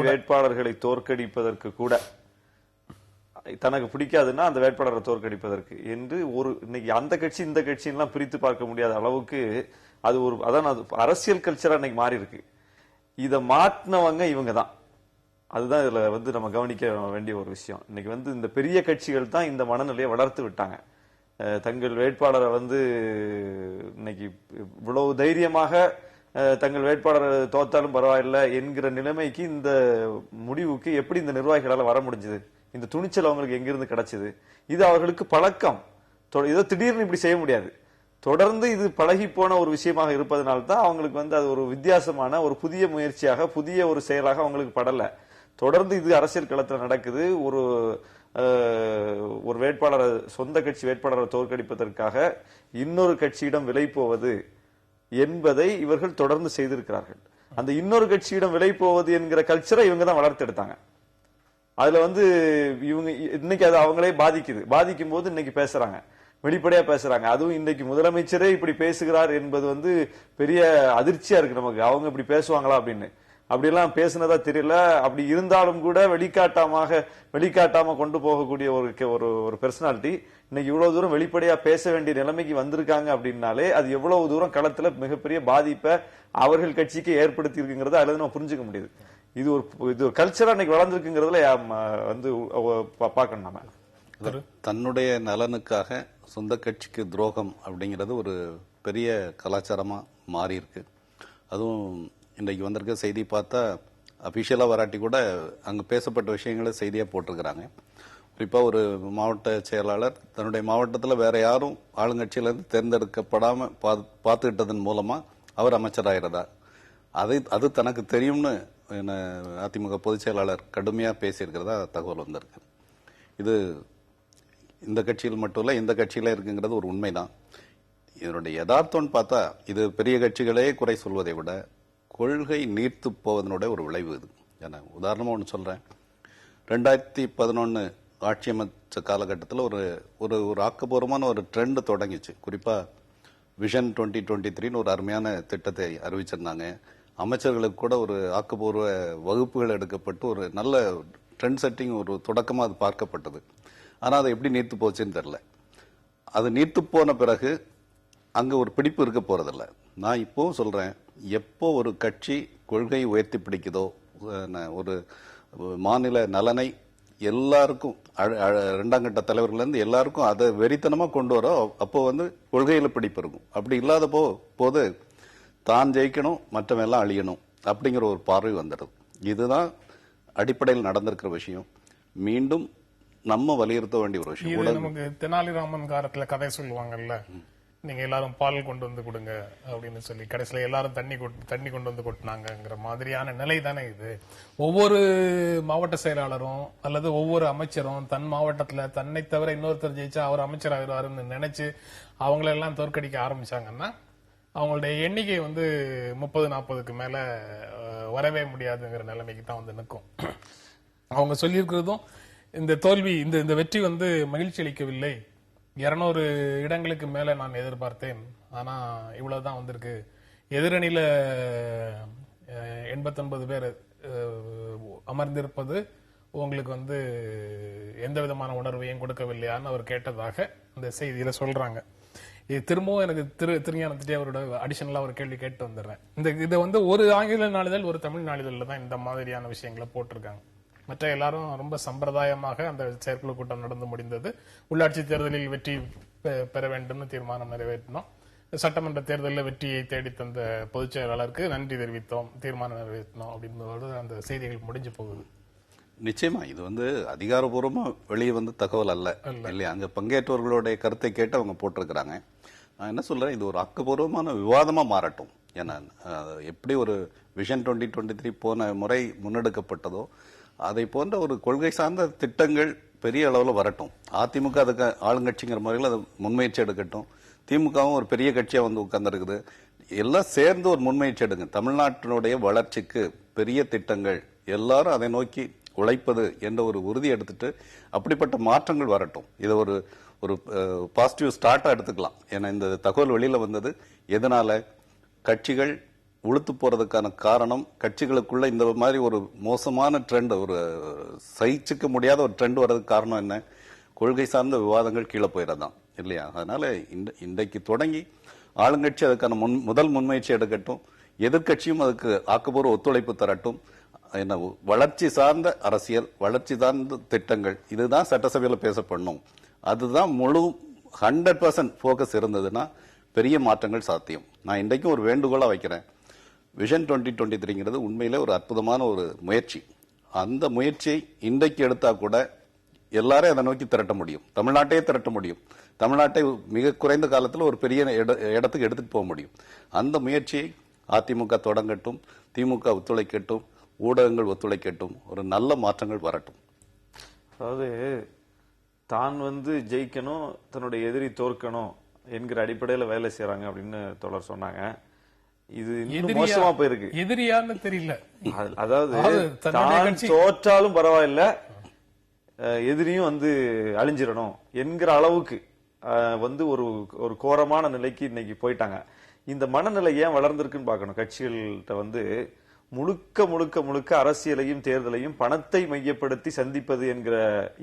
வேட்பாளர்களை தோற்கடிப்பதற்கு கூட, தனக்கு பிடிக்காதுன்னா அந்த வேட்பாளரை தோற்கடிப்பதற்கு என்று இன்னைக்கு அந்த கட்சி இந்த கட்சியெல்லாம் பிரித்து பார்க்க முடியாத அளவுக்கு அது அரசியல் கல்ச்சரா இன்னைக்கு மாறி இருக்கு. இதை மாற்றினவங்க இவங்க தான். அதுதான் இதுல நம்ம கவனிக்க வேண்டிய ஒரு விஷயம். இன்னைக்கு இந்த பெரிய கட்சிகள் தான் இந்த மனநிலையை வளர்த்து விட்டாங்க. தங்கள் வேட்பாளரை இன்னைக்கு இவ்வளவு தைரியமாக தங்கள் வேட்பாளர் தோத்தாலும் பரவாயில்லை என்கிற நிலைமைக்கு, இந்த முடிவுக்கு எப்படி இந்த நிர்வாகிகளால வர முடிஞ்சது? இந்த துணிச்சல் அவங்களுக்கு எங்கிருந்து கிடைச்சது? இது அவர்களுக்கு பழக்கம். ஏதோ திடீர்னு இப்படி செய்ய முடியாது. தொடர்ந்து இது பழகி போன ஒரு விஷயமாக இருப்பதனால்தான் அவங்களுக்கு அது ஒரு வித்தியாசமான ஒரு புதிய முயற்சியாக, புதிய ஒரு செயலாக அவங்களுக்கு படல. தொடர்ந்து இது அரசியல் களத்தில் நடக்குது. ஒரு வேட்பாளரை, சொந்த கட்சி வேட்பாளரை தோற்கடிப்பதற்காக இன்னொரு கட்சியிடம் விலை போவது என்பதை இவர்கள் தொடர்ந்து செய்திருக்கிறார்கள். அந்த இன்னொரு கட்சியிடம் விலை போவது என்கிற கல்ச்சரை இவங்க தான் வளர்த்தெடுத்தாங்க. அதுல இவங்க இன்னைக்கு அது அவங்களே பாதிக்கும் போது இன்னைக்கு பேசுறாங்க, வெளிப்படையா பேசுறாங்க. அதுவும் இன்னைக்கு முதலமைச்சரே இப்படி பேசுகிறார் என்பது பெரிய அதிர்ச்சியா இருக்கு நமக்கு. அவங்க இப்படி பேசுவாங்களா அப்படின்னு. அப்படியெல்லாம் பேசுனதா தெரியல. அப்படி இருந்தாலும் கூட வெளிக்காட்டாம கொண்டு போகக்கூடிய ஒரு பெர்சனாலிட்டி இன்னைக்கு இவ்வளவு தூரம் வெளிப்படையா பேச வேண்டிய நிலைமைக்கு வந்திருக்காங்க அப்படின்னாலே அது எவ்வளவு தூரம் களத்துல மிகப்பெரிய பாதிப்பை அவர்கள் கட்சிக்கு ஏற்படுத்தி இருக்குங்கிறத அதுல நம்ம புரிஞ்சுக்க முடியுது. இது ஒரு கல்ச்சரா இன்னைக்கு வளர்ந்துருக்குங்கிறதுல பார்க்கணும். நம்ம தன்னுடைய நலனுக்காக சொந்த கட்சிக்கு துரோகம் அப்படிங்கிறது ஒரு பெரிய கலாச்சாரமா மாறி இருக்கு. அதுவும் இன்றைக்கு வந்திருக்க செய்தி பார்த்தா அபிஷியலா வராட்டி கூட அங்க பேசப்பட்ட விஷயங்களை செய்தியா போட்டிருக்கிறாங்க. குறிப்பா ஒரு மாவட்ட செயலாளர் தன்னுடைய மாவட்டத்தில் வேற யாரும் ஆளுங்கட்சியிலிருந்து தேர்ந்தெடுக்கப்படாம பார்த்துக்கிட்டதன் மூலமா அவர் அமைச்சராகிறதா, அது தனக்கு தெரியும்னு அதிமுக பொதுச் செயலாளர் கடுமையா பேசியிருக்கிறதா தகவல் வந்திருக்கு. இது இந்த கட்சியில் மட்டும் இல்ல, இந்த கட்சியில இருக்குங்கிறது ஒரு உண்மைதான். இதனுடைய யதார்த்தம்னு பார்த்தா இது பெரிய கட்சிகளே குறை சொல்வதை விட கொள்கை நீர்த்து போவதனுடைய ஒரு விளைவு இது. உதாரணமா ஒன்று சொல்றேன். 2011 ஆட்சி அமைச்ச காலகட்டத்தில் ஒரு ஆக்கப்பூர்வமான ஒரு ட்ரெண்ட் தொடங்கிச்சு. குறிப்பா விஷன் 2023 ஒரு அருமையான திட்டத்தை அறிவிச்சிருந்தாங்க. அமைச்சர்களுக்கு கூட ஒரு ஆக்கப்பூர்வ வகுப்புகள் எடுக்கப்பட்டு ஒரு நல்ல ட்ரெண்ட் செட்டிங் ஒரு தொடக்கமா அது பார்க்கப்பட்டது. ஆனா அது எப்படி நீர்த்து போச்சுன்னு தெரியல. அது நீர்த்து போன பிறகு அங்க ஒரு பிடிப்பு இருக்க போறதில்ல. நான் இப்பவும் சொல்றேன், எப்போ ஒரு கட்சி கொள்கை உயர்த்தி பிடிக்குதோ, ஒரு மாநில நலனை எல்லாருக்கும் இரண்டாம் கட்ட தலைவர்கள் இருந்து எல்லாருக்கும் அதை வெறித்தனமா கொண்டு வர, அப்போ கொள்கையில பிடிப்பு இருக்கும். அப்படி இல்லாத போது தான் ஜெயிக்கணும், மற்றவெல்லாம் அழியணும் அப்படிங்கிற ஒரு பார்வை வந்துடுது. இதுதான் அடிப்படையில் நடந்திருக்கிற விஷயம். மீண்டும் நம்ம வலியுறுத்த வேண்டிய ஒரு விஷயம். நமக்கு தெனாலிராமன் காலத்துல கதை சொல்லுவாங்கல்ல, நீங்க எல்லாரும் பால் கொண்டு வந்து கொடுங்க அப்படின்னு சொல்லி கடைசியில எல்லாரும் தண்ணி கொண்டு வந்து கொட்டினாங்கிற மாதிரியான நிலை தானே இது. ஒவ்வொரு மாவட்ட செயலாளரும் அல்லது ஒவ்வொரு அமைச்சரும் தன் மாவட்டத்துல தன்னை தவிர இன்னொருத்தர் ஜெயிச்சா அவர் அமைச்சர் ஆகிடுவாருன்னு நினைச்சு அவங்களெல்லாம் தோற்கடிக்க ஆரம்பிச்சாங்கன்னா அவங்களுடைய எண்ணிக்கை 30-40க்கு மேல வரவே முடியாதுங்கிற நிலைமைக்கு தான் நிற்கும். அவங்க சொல்லியிருக்கிறதும் இந்த தோல்வி இந்த வெற்றி மகிழ்ச்சி அளிக்கவில்லை. 200 இடங்களுக்கு மேல நான் எதிர்பார்த்தேன், ஆனா இவ்வளவுதான் வந்திருக்கு. எதிரணியில 89 பேர் அமர்ந்திருப்பது உங்களுக்கு எந்த விதமான உணர்வையும் கொடுக்கவில்லையான்னு அவர் கேட்டதாக இந்த செய்தியில சொல்றாங்க. இது திரும்பவும் எனக்கு திருஞானத்திட்டே அவரோட அடிஷனலா ஒரு கேள்வி கேட்டு வந்துடுறேன். இதை ஒரு ஆங்கில நாளிதழ் ஒரு தமிழ் நாளிதழ்ல தான் இந்த மாதிரியான விஷயங்களை போட்டிருக்காங்க. மற்ற எல்லாரும் ரொம்ப சம்பிரதாயமாக அந்த செயற்குழு கூட்டம் நடந்து முடிந்தது. உள்ளாட்சி தேர்தலில் வெற்றி பெற வேண்டும் தீர்மானம் நிறைவேற்றினோம். சட்டமன்ற தேர்தலில் வெற்றியை தேடி தந்த பொதுச் செயலாளருக்கு நன்றி தெரிவித்தோம், தீர்மானம் நிறைவேற்றினோம் அப்படின்னு அந்த செய்திகள் முடிஞ்சு போகுது. நிச்சயமா இது அதிகாரப்பூர்வமா வெளியே தகவல் அல்ல இல்லையா? அங்க பங்கேற்றவர்களுடைய கருத்தை கேட்டு அவங்க போட்டிருக்கிறாங்க. நான் என்ன சொல்றேன், இது ஒரு ஆக்கப்பூர்வமான விவாதமா மாறட்டும். ஏன்னா எப்படி ஒரு விஷன் 2023 போன முறை முன்னெடுக்கப்பட்டதோ அதை போன்ற ஒரு கொள்கை சார்ந்த திட்டங்கள் பெரிய அளவில் வரட்டும். அதிமுக அதுக்கு ஆளுங்கட்சிங்கிற முறையில் அதை முன்முயற்சி எடுக்கட்டும். திமுகவும் ஒரு பெரிய கட்சியா உட்கார்ந்துருக்குது. எல்லாம் சேர்ந்து ஒரு முன்முயற்சி எடுங்க. தமிழ்நாட்டினுடைய வளர்ச்சிக்கு பெரிய திட்டங்கள், எல்லாரும் அதை நோக்கி உழைப்பது என்ற ஒரு உறுதி எடுத்துட்டு அப்படிப்பட்ட மாற்றங்கள் வரட்டும். இதை ஒரு பாசிட்டிவ் ஸ்டார்ட்டா எடுத்துக்கலாம். ஏன்னா இந்த தகவல் வெளியில வந்தது எதனால, கட்சிகள் உளுத்து போறதுக்கான காரணம், கட்சிகளுக்குள்ள இந்த மாதிரி ஒரு மோசமான ட்ரெண்ட், ஒரு சகிச்சுக்க முடியாத ஒரு ட்ரெண்ட் வர்றதுக்கு காரணம் என்ன? கொள்கை சார்ந்த விவாதங்கள் கீழே போயிடதான் இல்லையா? அதனால இன்றைக்கு தொடங்கி ஆளுங்கட்சி அதுக்கான முதல் முன்முயற்சி எடுக்கட்டும். எதிர்கட்சியும் அதுக்கு ஆக்கப்பூர்வ ஒத்துழைப்பு தரட்டும். என்ன, வளர்ச்சி சார்ந்த அரசியல், வளர்ச்சி சார்ந்த திட்டங்கள், இதுதான் சட்டசபையில் பேசப்படணும். அதுதான் முழு 100% போக்கஸ் இருந்ததுன்னா பெரிய மாற்றங்கள் சாத்தியம். நான் இன்றைக்கும் ஒரு வேண்டுகோளா வைக்கிறேன். விஷன் 2023ங்கிறது உண்மையிலே ஒரு அற்புதமான ஒரு முயற்சி. அந்த முயற்சியை இன்றைக்கு எடுத்தா கூட எல்லாரும் அதை நோக்கி திரட்ட முடியும். தமிழ்நாட்டையே திரட்ட முடியும். தமிழ்நாட்டை மிக குறைந்த காலத்தில் ஒரு பெரிய இடத்துக்கு எடுத்துட்டு போக முடியும். அந்த முயற்சியை அதிமுக தொடங்கட்டும், திமுக ஒத்துழைக்கட்டும், ஊடகங்கள் ஒத்துழைக்கட்டும், ஒரு நல்ல மாற்றங்கள் வரட்டும். அதாவது தான் ஜெயிக்கணும், தன்னுடைய எதிரி தோற்கணும் என்கிற அடிப்படையில வேலை செய்யறாங்க அப்படின்னு தொடர் சொன்னாங்க. இது மோசமா போயிருக்கு. எதிரியான்னு தெரியல. அதாவது தான் தோற்றாலும் பரவாயில்ல, எதிரியும் அழிஞ்சிடணும் என்கிற அளவுக்கு ஒரு கோரமான நிலைக்கு இன்னைக்கு போயிட்டாங்க. இந்த மனநிலை ஏன் வளர்ந்திருக்குன்னு பார்க்கணும். கட்சிகள்கிட்ட முழுக்க முழுக்க முழுக்க அரசியலையும் தேர்தலையும் பணத்தை மையப்படுத்தி சந்திப்பது என்கிற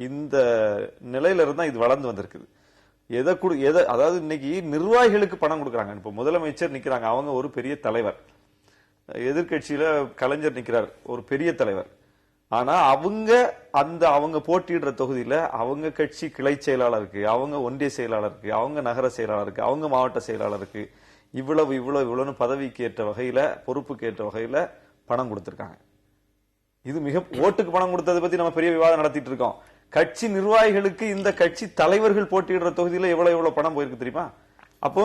இந்த நிலையில இருந்தா இது வளர்ந்து வந்திருக்குது. அதாவது இன்னைக்கு நிர்வாகிகளுக்கு பணம் கொடுக்கறாங்க. இப்ப முதலமைச்சர் நிக்கிறாங்க, அவங்க ஒரு பெரிய தலைவர். எதிர்கட்சியில கலைஞர் நிக்கிறார், ஒரு பெரிய தலைவர். ஆனா அவங்க போட்டியிடுற தொகுதியில அவங்க கட்சி கிளை செயலாளருக்கு, அவங்க ஒன்றிய செயலாளருக்கு, அவங்க நகர செயலாளருக்கு, அவங்க மாவட்ட செயலாளருக்கு இவ்வளவு பதவிக்கு ஏற்ற வகையில, பொறுப்புக்கு ஏற்ற வகையில பணம் கொடுத்திருக்காங்க. இது ஓட்டுக்கு பணம் கொடுத்ததை பத்தி நம்ம பெரிய விவாதம் நடத்திட்டு இருக்கோம். கட்சி நிர்வாகிகளுக்கு இந்த கட்சி தலைவர்கள் போட்டியிடுற தொகுதியில எவ்வளவு பணம் போயிருக்கு தெரியுமா? அப்போ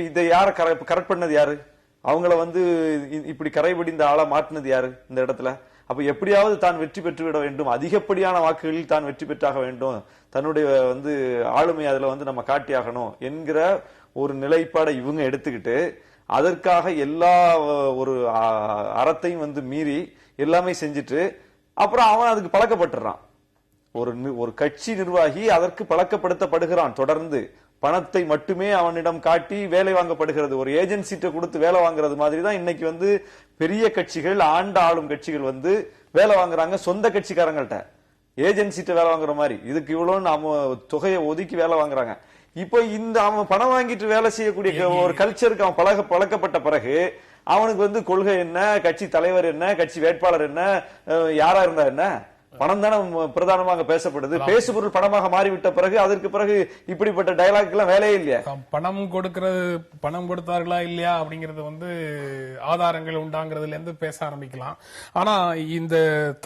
இதை யார கரெக்ட் பண்ணது யாரு? அவங்கள இப்படி கரைபடிந்த ஆளா மாற்றினது யாரு இந்த இடத்துல? அப்ப எப்படியாவது தான் வெற்றி பெற்று விட வேண்டும், அதிகப்படியான வாக்குகளில் தான் வெற்றி பெற்றாக வேண்டும், தன்னுடைய ஆளுமை அதுல நம்ம காட்டியாகணும் என்கிற ஒரு நிலைப்பாடை இவங்க எடுத்துக்கிட்டு அதற்காக எல்லா ஒரு அறத்தையும் மீறி எல்லாமே செஞ்சுட்டு அப்புறம் அவன் அதுக்கு பழக்கப்பட்டுறான். ஒரு கட்சி நிர்வாகி அதற்கு பழக்கப்படுத்தப்படுகிறான். தொடர்ந்து பணத்தை மட்டுமே அவனிடம் காட்டி வேலை வாங்கப்படுகிறது. ஒரு ஏஜென்சிட்ட கொடுத்து வேலை வாங்குறது மாதிரி தான் இன்னைக்கு வந்து பெரிய கட்சிகள், ஆளும் கட்சிகள் வந்து வேலை வாங்குறாங்க சொந்த கட்சிக்காரங்கள்ட்ட. ஏஜென்சிட்ட வேலை வாங்குற மாதிரி இதுக்கு இவ்வளவு நாம தொகையை ஒதுக்கி வேலை வாங்குறாங்க. இப்போ இந்த அவன் பணம் வாங்கிட்டு வேலை செய்யக்கூடிய ஒரு கல்ச்சருக்கு அவன் பழக்கப்பட்ட பிறகு அவனுக்கு வந்து கொள்கை என்ன, கட்சி தலைவர் என்ன, கட்சி வேட்பாளர் என்ன, யாரா இருந்தா என்ன, பணம் தானே பிரதானமாக பேசப்படுது. பேசுபொருள் பணமாக மாறிவிட்ட பிறகு அதற்கு பிறகு இப்படிப்பட்ட டயலாக் எல்லாம் வேலையே இல்லையா? பணம் கொடுத்தார்களா இல்லையா அப்படிங்கறது வந்து ஆதாரங்கள் உண்டாங்கிறதுல இருந்து பேச ஆரம்பிக்கலாம். ஆனா இந்த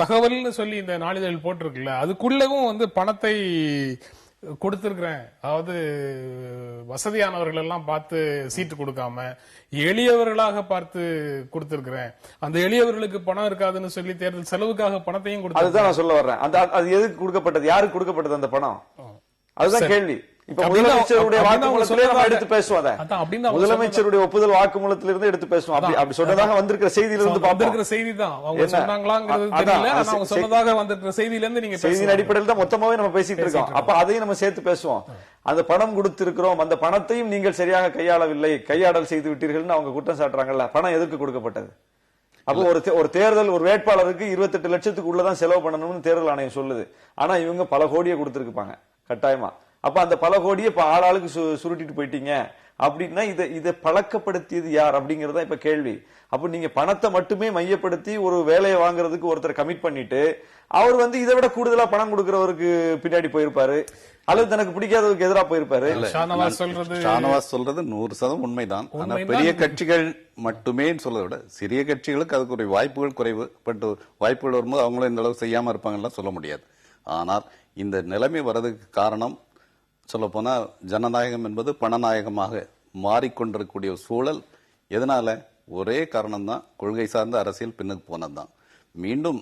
தகவல்னு சொல்லி இந்த நாளிதழ் போட்டிருக்குல்ல, அதுக்குள்ளவும் வந்து பணத்தை கொடுத்திருக்கிறேன், அதாவது வசதியானவர்கள் எல்லாம் பார்த்து சீட்டு கொடுக்காம எளியவர்களாக பார்த்து கொடுத்திருக்கிறேன், அந்த எளியவர்களுக்கு பணம் இருக்காதுன்னு சொல்லி தேர்தல் செலவுக்காக பணத்தையும் கொடுத்து. அதுதான் நான் சொல்ல வர்றேன். அது எதுக்கு கொடுக்கப்பட்டது, யாருக்கு கொடுக்கப்பட்டது அந்த பணம், அதுதான் கேள்வி. இப்ப முதலமைச்சருடைய வாக்குமூலத்திலே நம்ம எடுத்து பேசுவோம். முதலமைச்சருடைய ஒப்புதல் வாக்குமூலத்திலிருந்து எடுத்து பேசுவோம். அப்படி சொன்னதாக வந்திருக்கிற செய்தியிலிருந்து வந்திருக்கிற செய்தி தான் அவங்க சொன்னாங்களாங்கிறது தெரியல. அவங்க சொன்னதாக வந்திருக்கிற செய்தியிலிருந்து நீங்க செய்தியின் அடிப்படையில் தான் மொத்தமாவே நம்ம பேசிட்டு இருக்கோம். அப்ப அதையும் நம்ம சேர்த்து பேசுவோம். அந்த பணம் கொடுத்திருக்கிறோம், அந்த பணத்தையும் நீங்கள் சரியாக கையாளவில்லை, கையாடல் செய்து விட்டீர்கள் அவங்க குற்றம் சாட்டுறாங்கல்ல. பணம் எதுக்கு கொடுக்கப்பட்டது? அப்போ ஒரு தேர்தல், ஒரு வேட்பாளருக்கு 28 லட்சத்துக்கு உள்ளதான் செலவு பண்ணணும்னு தேர்தல் ஆணையம் சொல்லுது. ஆனா இவங்க பல கோடியை கொடுத்திருப்பாங்க கட்டாயமா. அப்ப அந்த பல கோடியை இப்ப ஆளாளுக்கு சுருட்டிட்டு போயிட்டீங்க அப்படின்னா இதை பழக்கப்படுத்தியது யார் அப்படிங்கறத இப்ப கேள்வி. அப்ப நீங்க பணத்தை மட்டுமே மையப்படுத்தி ஒரு வேலையை வாங்குறதுக்கு ஒருத்தர் கமிட் பண்ணிட்டு அவர் வந்து இதை விட கூடுதலா பணம் கொடுக்கிறவருக்கு பின்னாடி போயிருப்பாரு, அல்லது தனக்கு பிடிக்காதவருக்கு எதிராக போயிருப்பாரு. ஷானவாஸ் சொல்றது 100% உண்மைதான். ஆனா பெரிய கட்சிகள் மட்டுமே சொல்றதை விட சிறிய கட்சிகளுக்கு அதுக்கு ஒரு வாய்ப்புகள் குறைவு. பட் வாய்ப்புகள் வரும்போது அவங்களும் இந்த அளவு செய்யாம இருப்பாங்கலாம் சொல்ல முடியாது. ஆனால் இந்த நிலைமை வர்றதுக்கு காரணம் சொல்ல போனா ஜனநாயகம் என்பது பணநாயகமாக மாறிக்கொண்டிருக்கக்கூடிய சூழல். எதனால? ஒரே காரணம் தான், கொள்கை சார்ந்த அரசியல் பின்னுக்கு போனதுதான். மீண்டும்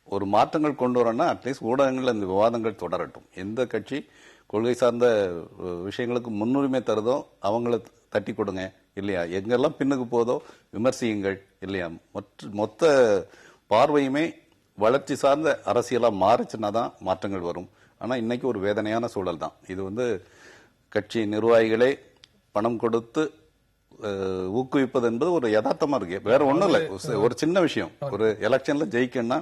ஒரு மாற்றங்கள் கொண்டு வரணும்னா அட்லீஸ்ட் ஊடகங்கள் இந்த விவாதங்கள் தொடரட்டும். எந்த கட்சி கொள்கை சார்ந்த விஷயங்களுக்கு முன்னுரிமை தருதோ அவங்கள தட்டி கொடுங்க இல்லையா, எங்கெல்லாம் பின்னுக்கு போதோ விமர்சியுங்கள் இல்லையா. மொத்த பார்வையுமே வளர்ச்சி சார்ந்த அரசியலா மாறுச்சுன்னா தான் மாற்றங்கள் வரும். ஆனா இன்னைக்கு ஒரு வேதனையான சூழல் தான் இது. வந்து கட்சி நிர்வாகிகளே பணம் கொடுத்து ஊக்குவிப்பது என்பது ஒரு யதார்த்தமா இருக்கு. வேற ஒண்ணும் இல்ல. ஒரு சின்ன விஷயம், ஒரு எலெக்ஷன்ல ஜெயிக்கணும்னா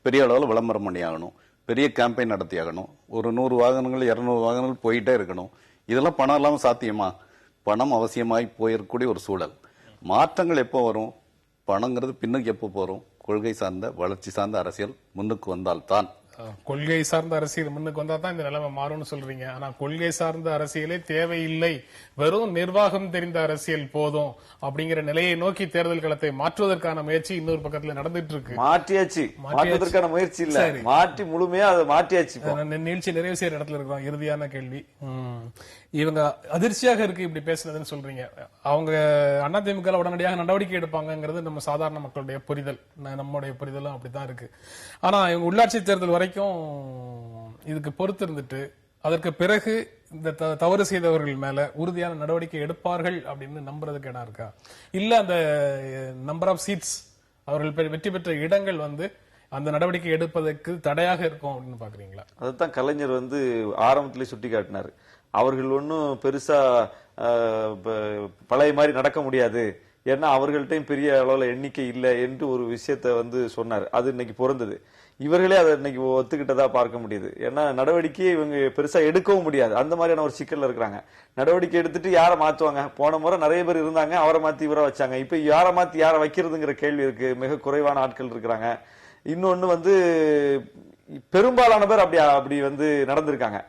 பெரிய அளவில் விளம்பரம் பண்ணி ஆகணும், பெரிய கேம்பெயின் நடத்தி ஆகணும், ஒரு 100 வாகனங்கள் 200 வாகனங்கள் போயிட்டே இருக்கணும். இதெல்லாம் பணம் இல்லாம சாத்தியமா? பணம் அவசியமாய் போயிருக்கக்கூடிய ஒரு சூழல். மாற்றங்கள் எப்போ வரும்? பணங்கிறது பின்னுக்கு எப்போ போறோம்? கொள்கை சார்ந்த வளர்ச்சி சார்ந்த அரசியல் முன்னுக்கு வந்தால்தான். கொள்கை சார்ந்த அரசியல் முன்னுக்கு வந்தா தான் இந்த நிலைமை மாறும்னு சொல்றீங்க. ஆனா கொள்கை சார்ந்த அரசியலே தேவையில்லை, வெறும் நிர்வாகம் தெரிந்த அரசியல் போதும் அப்படிங்கிற நிலையை நோக்கி தேர்தல் களத்தை மாற்றுவதற்கான முயற்சி இன்னொரு பக்கத்துல நடந்துட்டு இருக்கு. மாற்றுவதற்கான முயற்சி இல்ல, மாற்றி முழுமையா அதை மாற்றியாச்சு. நிகழ்ச்சி நிறைவு செய்யற இடத்துல இருக்கிறோம். இறுதியான கேள்வி, இவங்க அதிர்ச்சியாக இருக்கு இப்படி பேசுனதுன்னு சொல்றீங்க. அவங்க அதிமுக உடனடியாக நடவடிக்கை எடுப்பாங்கிறது நம்ம சாதாரண மக்களுடைய புரிதல், நம்முடைய புரிதலும் அப்படித்தான் இருக்கு. ஆனா இவங்க உள்ளாட்சி தேர்தல் வரைக்கும் இதுக்கு பொறுத்து இருந்துட்டு அதற்கு பிறகு இந்த தவறு செய்தவர்கள் மேல உறுதியான நடவடிக்கை எடுப்பார்கள் அப்படின்னு நம்புறதுக்கு இடம் இருக்கா? இல்ல அந்த நம்பர் ஆஃப் சீட்ஸ், அவர்கள் வெற்றி பெற்ற இடங்கள் வந்து அந்த நடவடிக்கை எடுப்பதற்கு தடையாக இருக்கும் அப்படின்னு பாக்குறீங்களா? அதுதான் கலைஞர் வந்து ஆரம்பத்திலே சுட்டி காட்டினாரு. அவர்கள் ஒன்னும் பெருசா பழைய மாதிரி நடக்க முடியாது, ஏன்னா அவர்கள்ட்டையும் பெரிய அளவுல எண்ணிக்கை இல்லை என்று ஒரு விஷயத்த வந்து சொன்னார். அது இன்னைக்கு பொருந்தது. இவர்களே அதை இன்னைக்கு ஒத்துக்கிட்டதா பார்க்க முடியுது. ஏன்னா நடவடிக்கையை இவங்க பெருசா எடுக்கவும் முடியாது, அந்த மாதிரியான ஒரு சிக்கல்ல இருக்கிறாங்க. நடவடிக்கை எடுத்துட்டு யாரை மாத்துவாங்க? போன முறை நிறைய பேர் இருந்தாங்க, அவரை மாத்தி இவரை வச்சாங்க. இப்ப யாரை மாத்தி யாரை வைக்கிறதுங்கிற கேள்வி இருக்கு. மிக குறைவான ஆட்கள் இருக்கிறாங்க. இன்னொன்னு வந்து பெரும்பாலான பேர் அப்படி வந்து நடந்திருக்காங்க.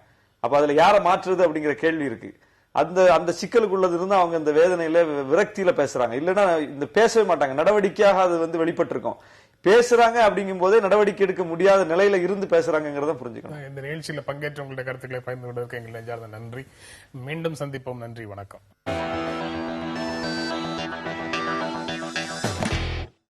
அப்ப அதுல யாரை மாற்றுறது அப்படிங்கிற கேள்வி இருக்கு. அந்த சிக்கலுக்குள்ளது இருந்து அவங்க இந்த வேதனையில விரக்தியில பேசுறாங்க. இல்லைன்னா இந்த பேசவே மாட்டாங்க, நடவடிக்கையாக அது வந்து வெளிப்பட்டிருக்கும். பேசுறாங்க அப்படிங்கும் போதே நடவடிக்கை எடுக்க முடியாத நிலையில இருந்து பேசுறாங்கிறத புரிஞ்சுக்கணும். இந்த நிகழ்ச்சியில பங்கேற்ற உங்களுடைய கருத்துக்களை பகிர்ந்து கொண்டதற்கு எங்கள் நெஞ்சார்ந்த நன்றி. மீண்டும் சந்திப்போம். நன்றி, வணக்கம்.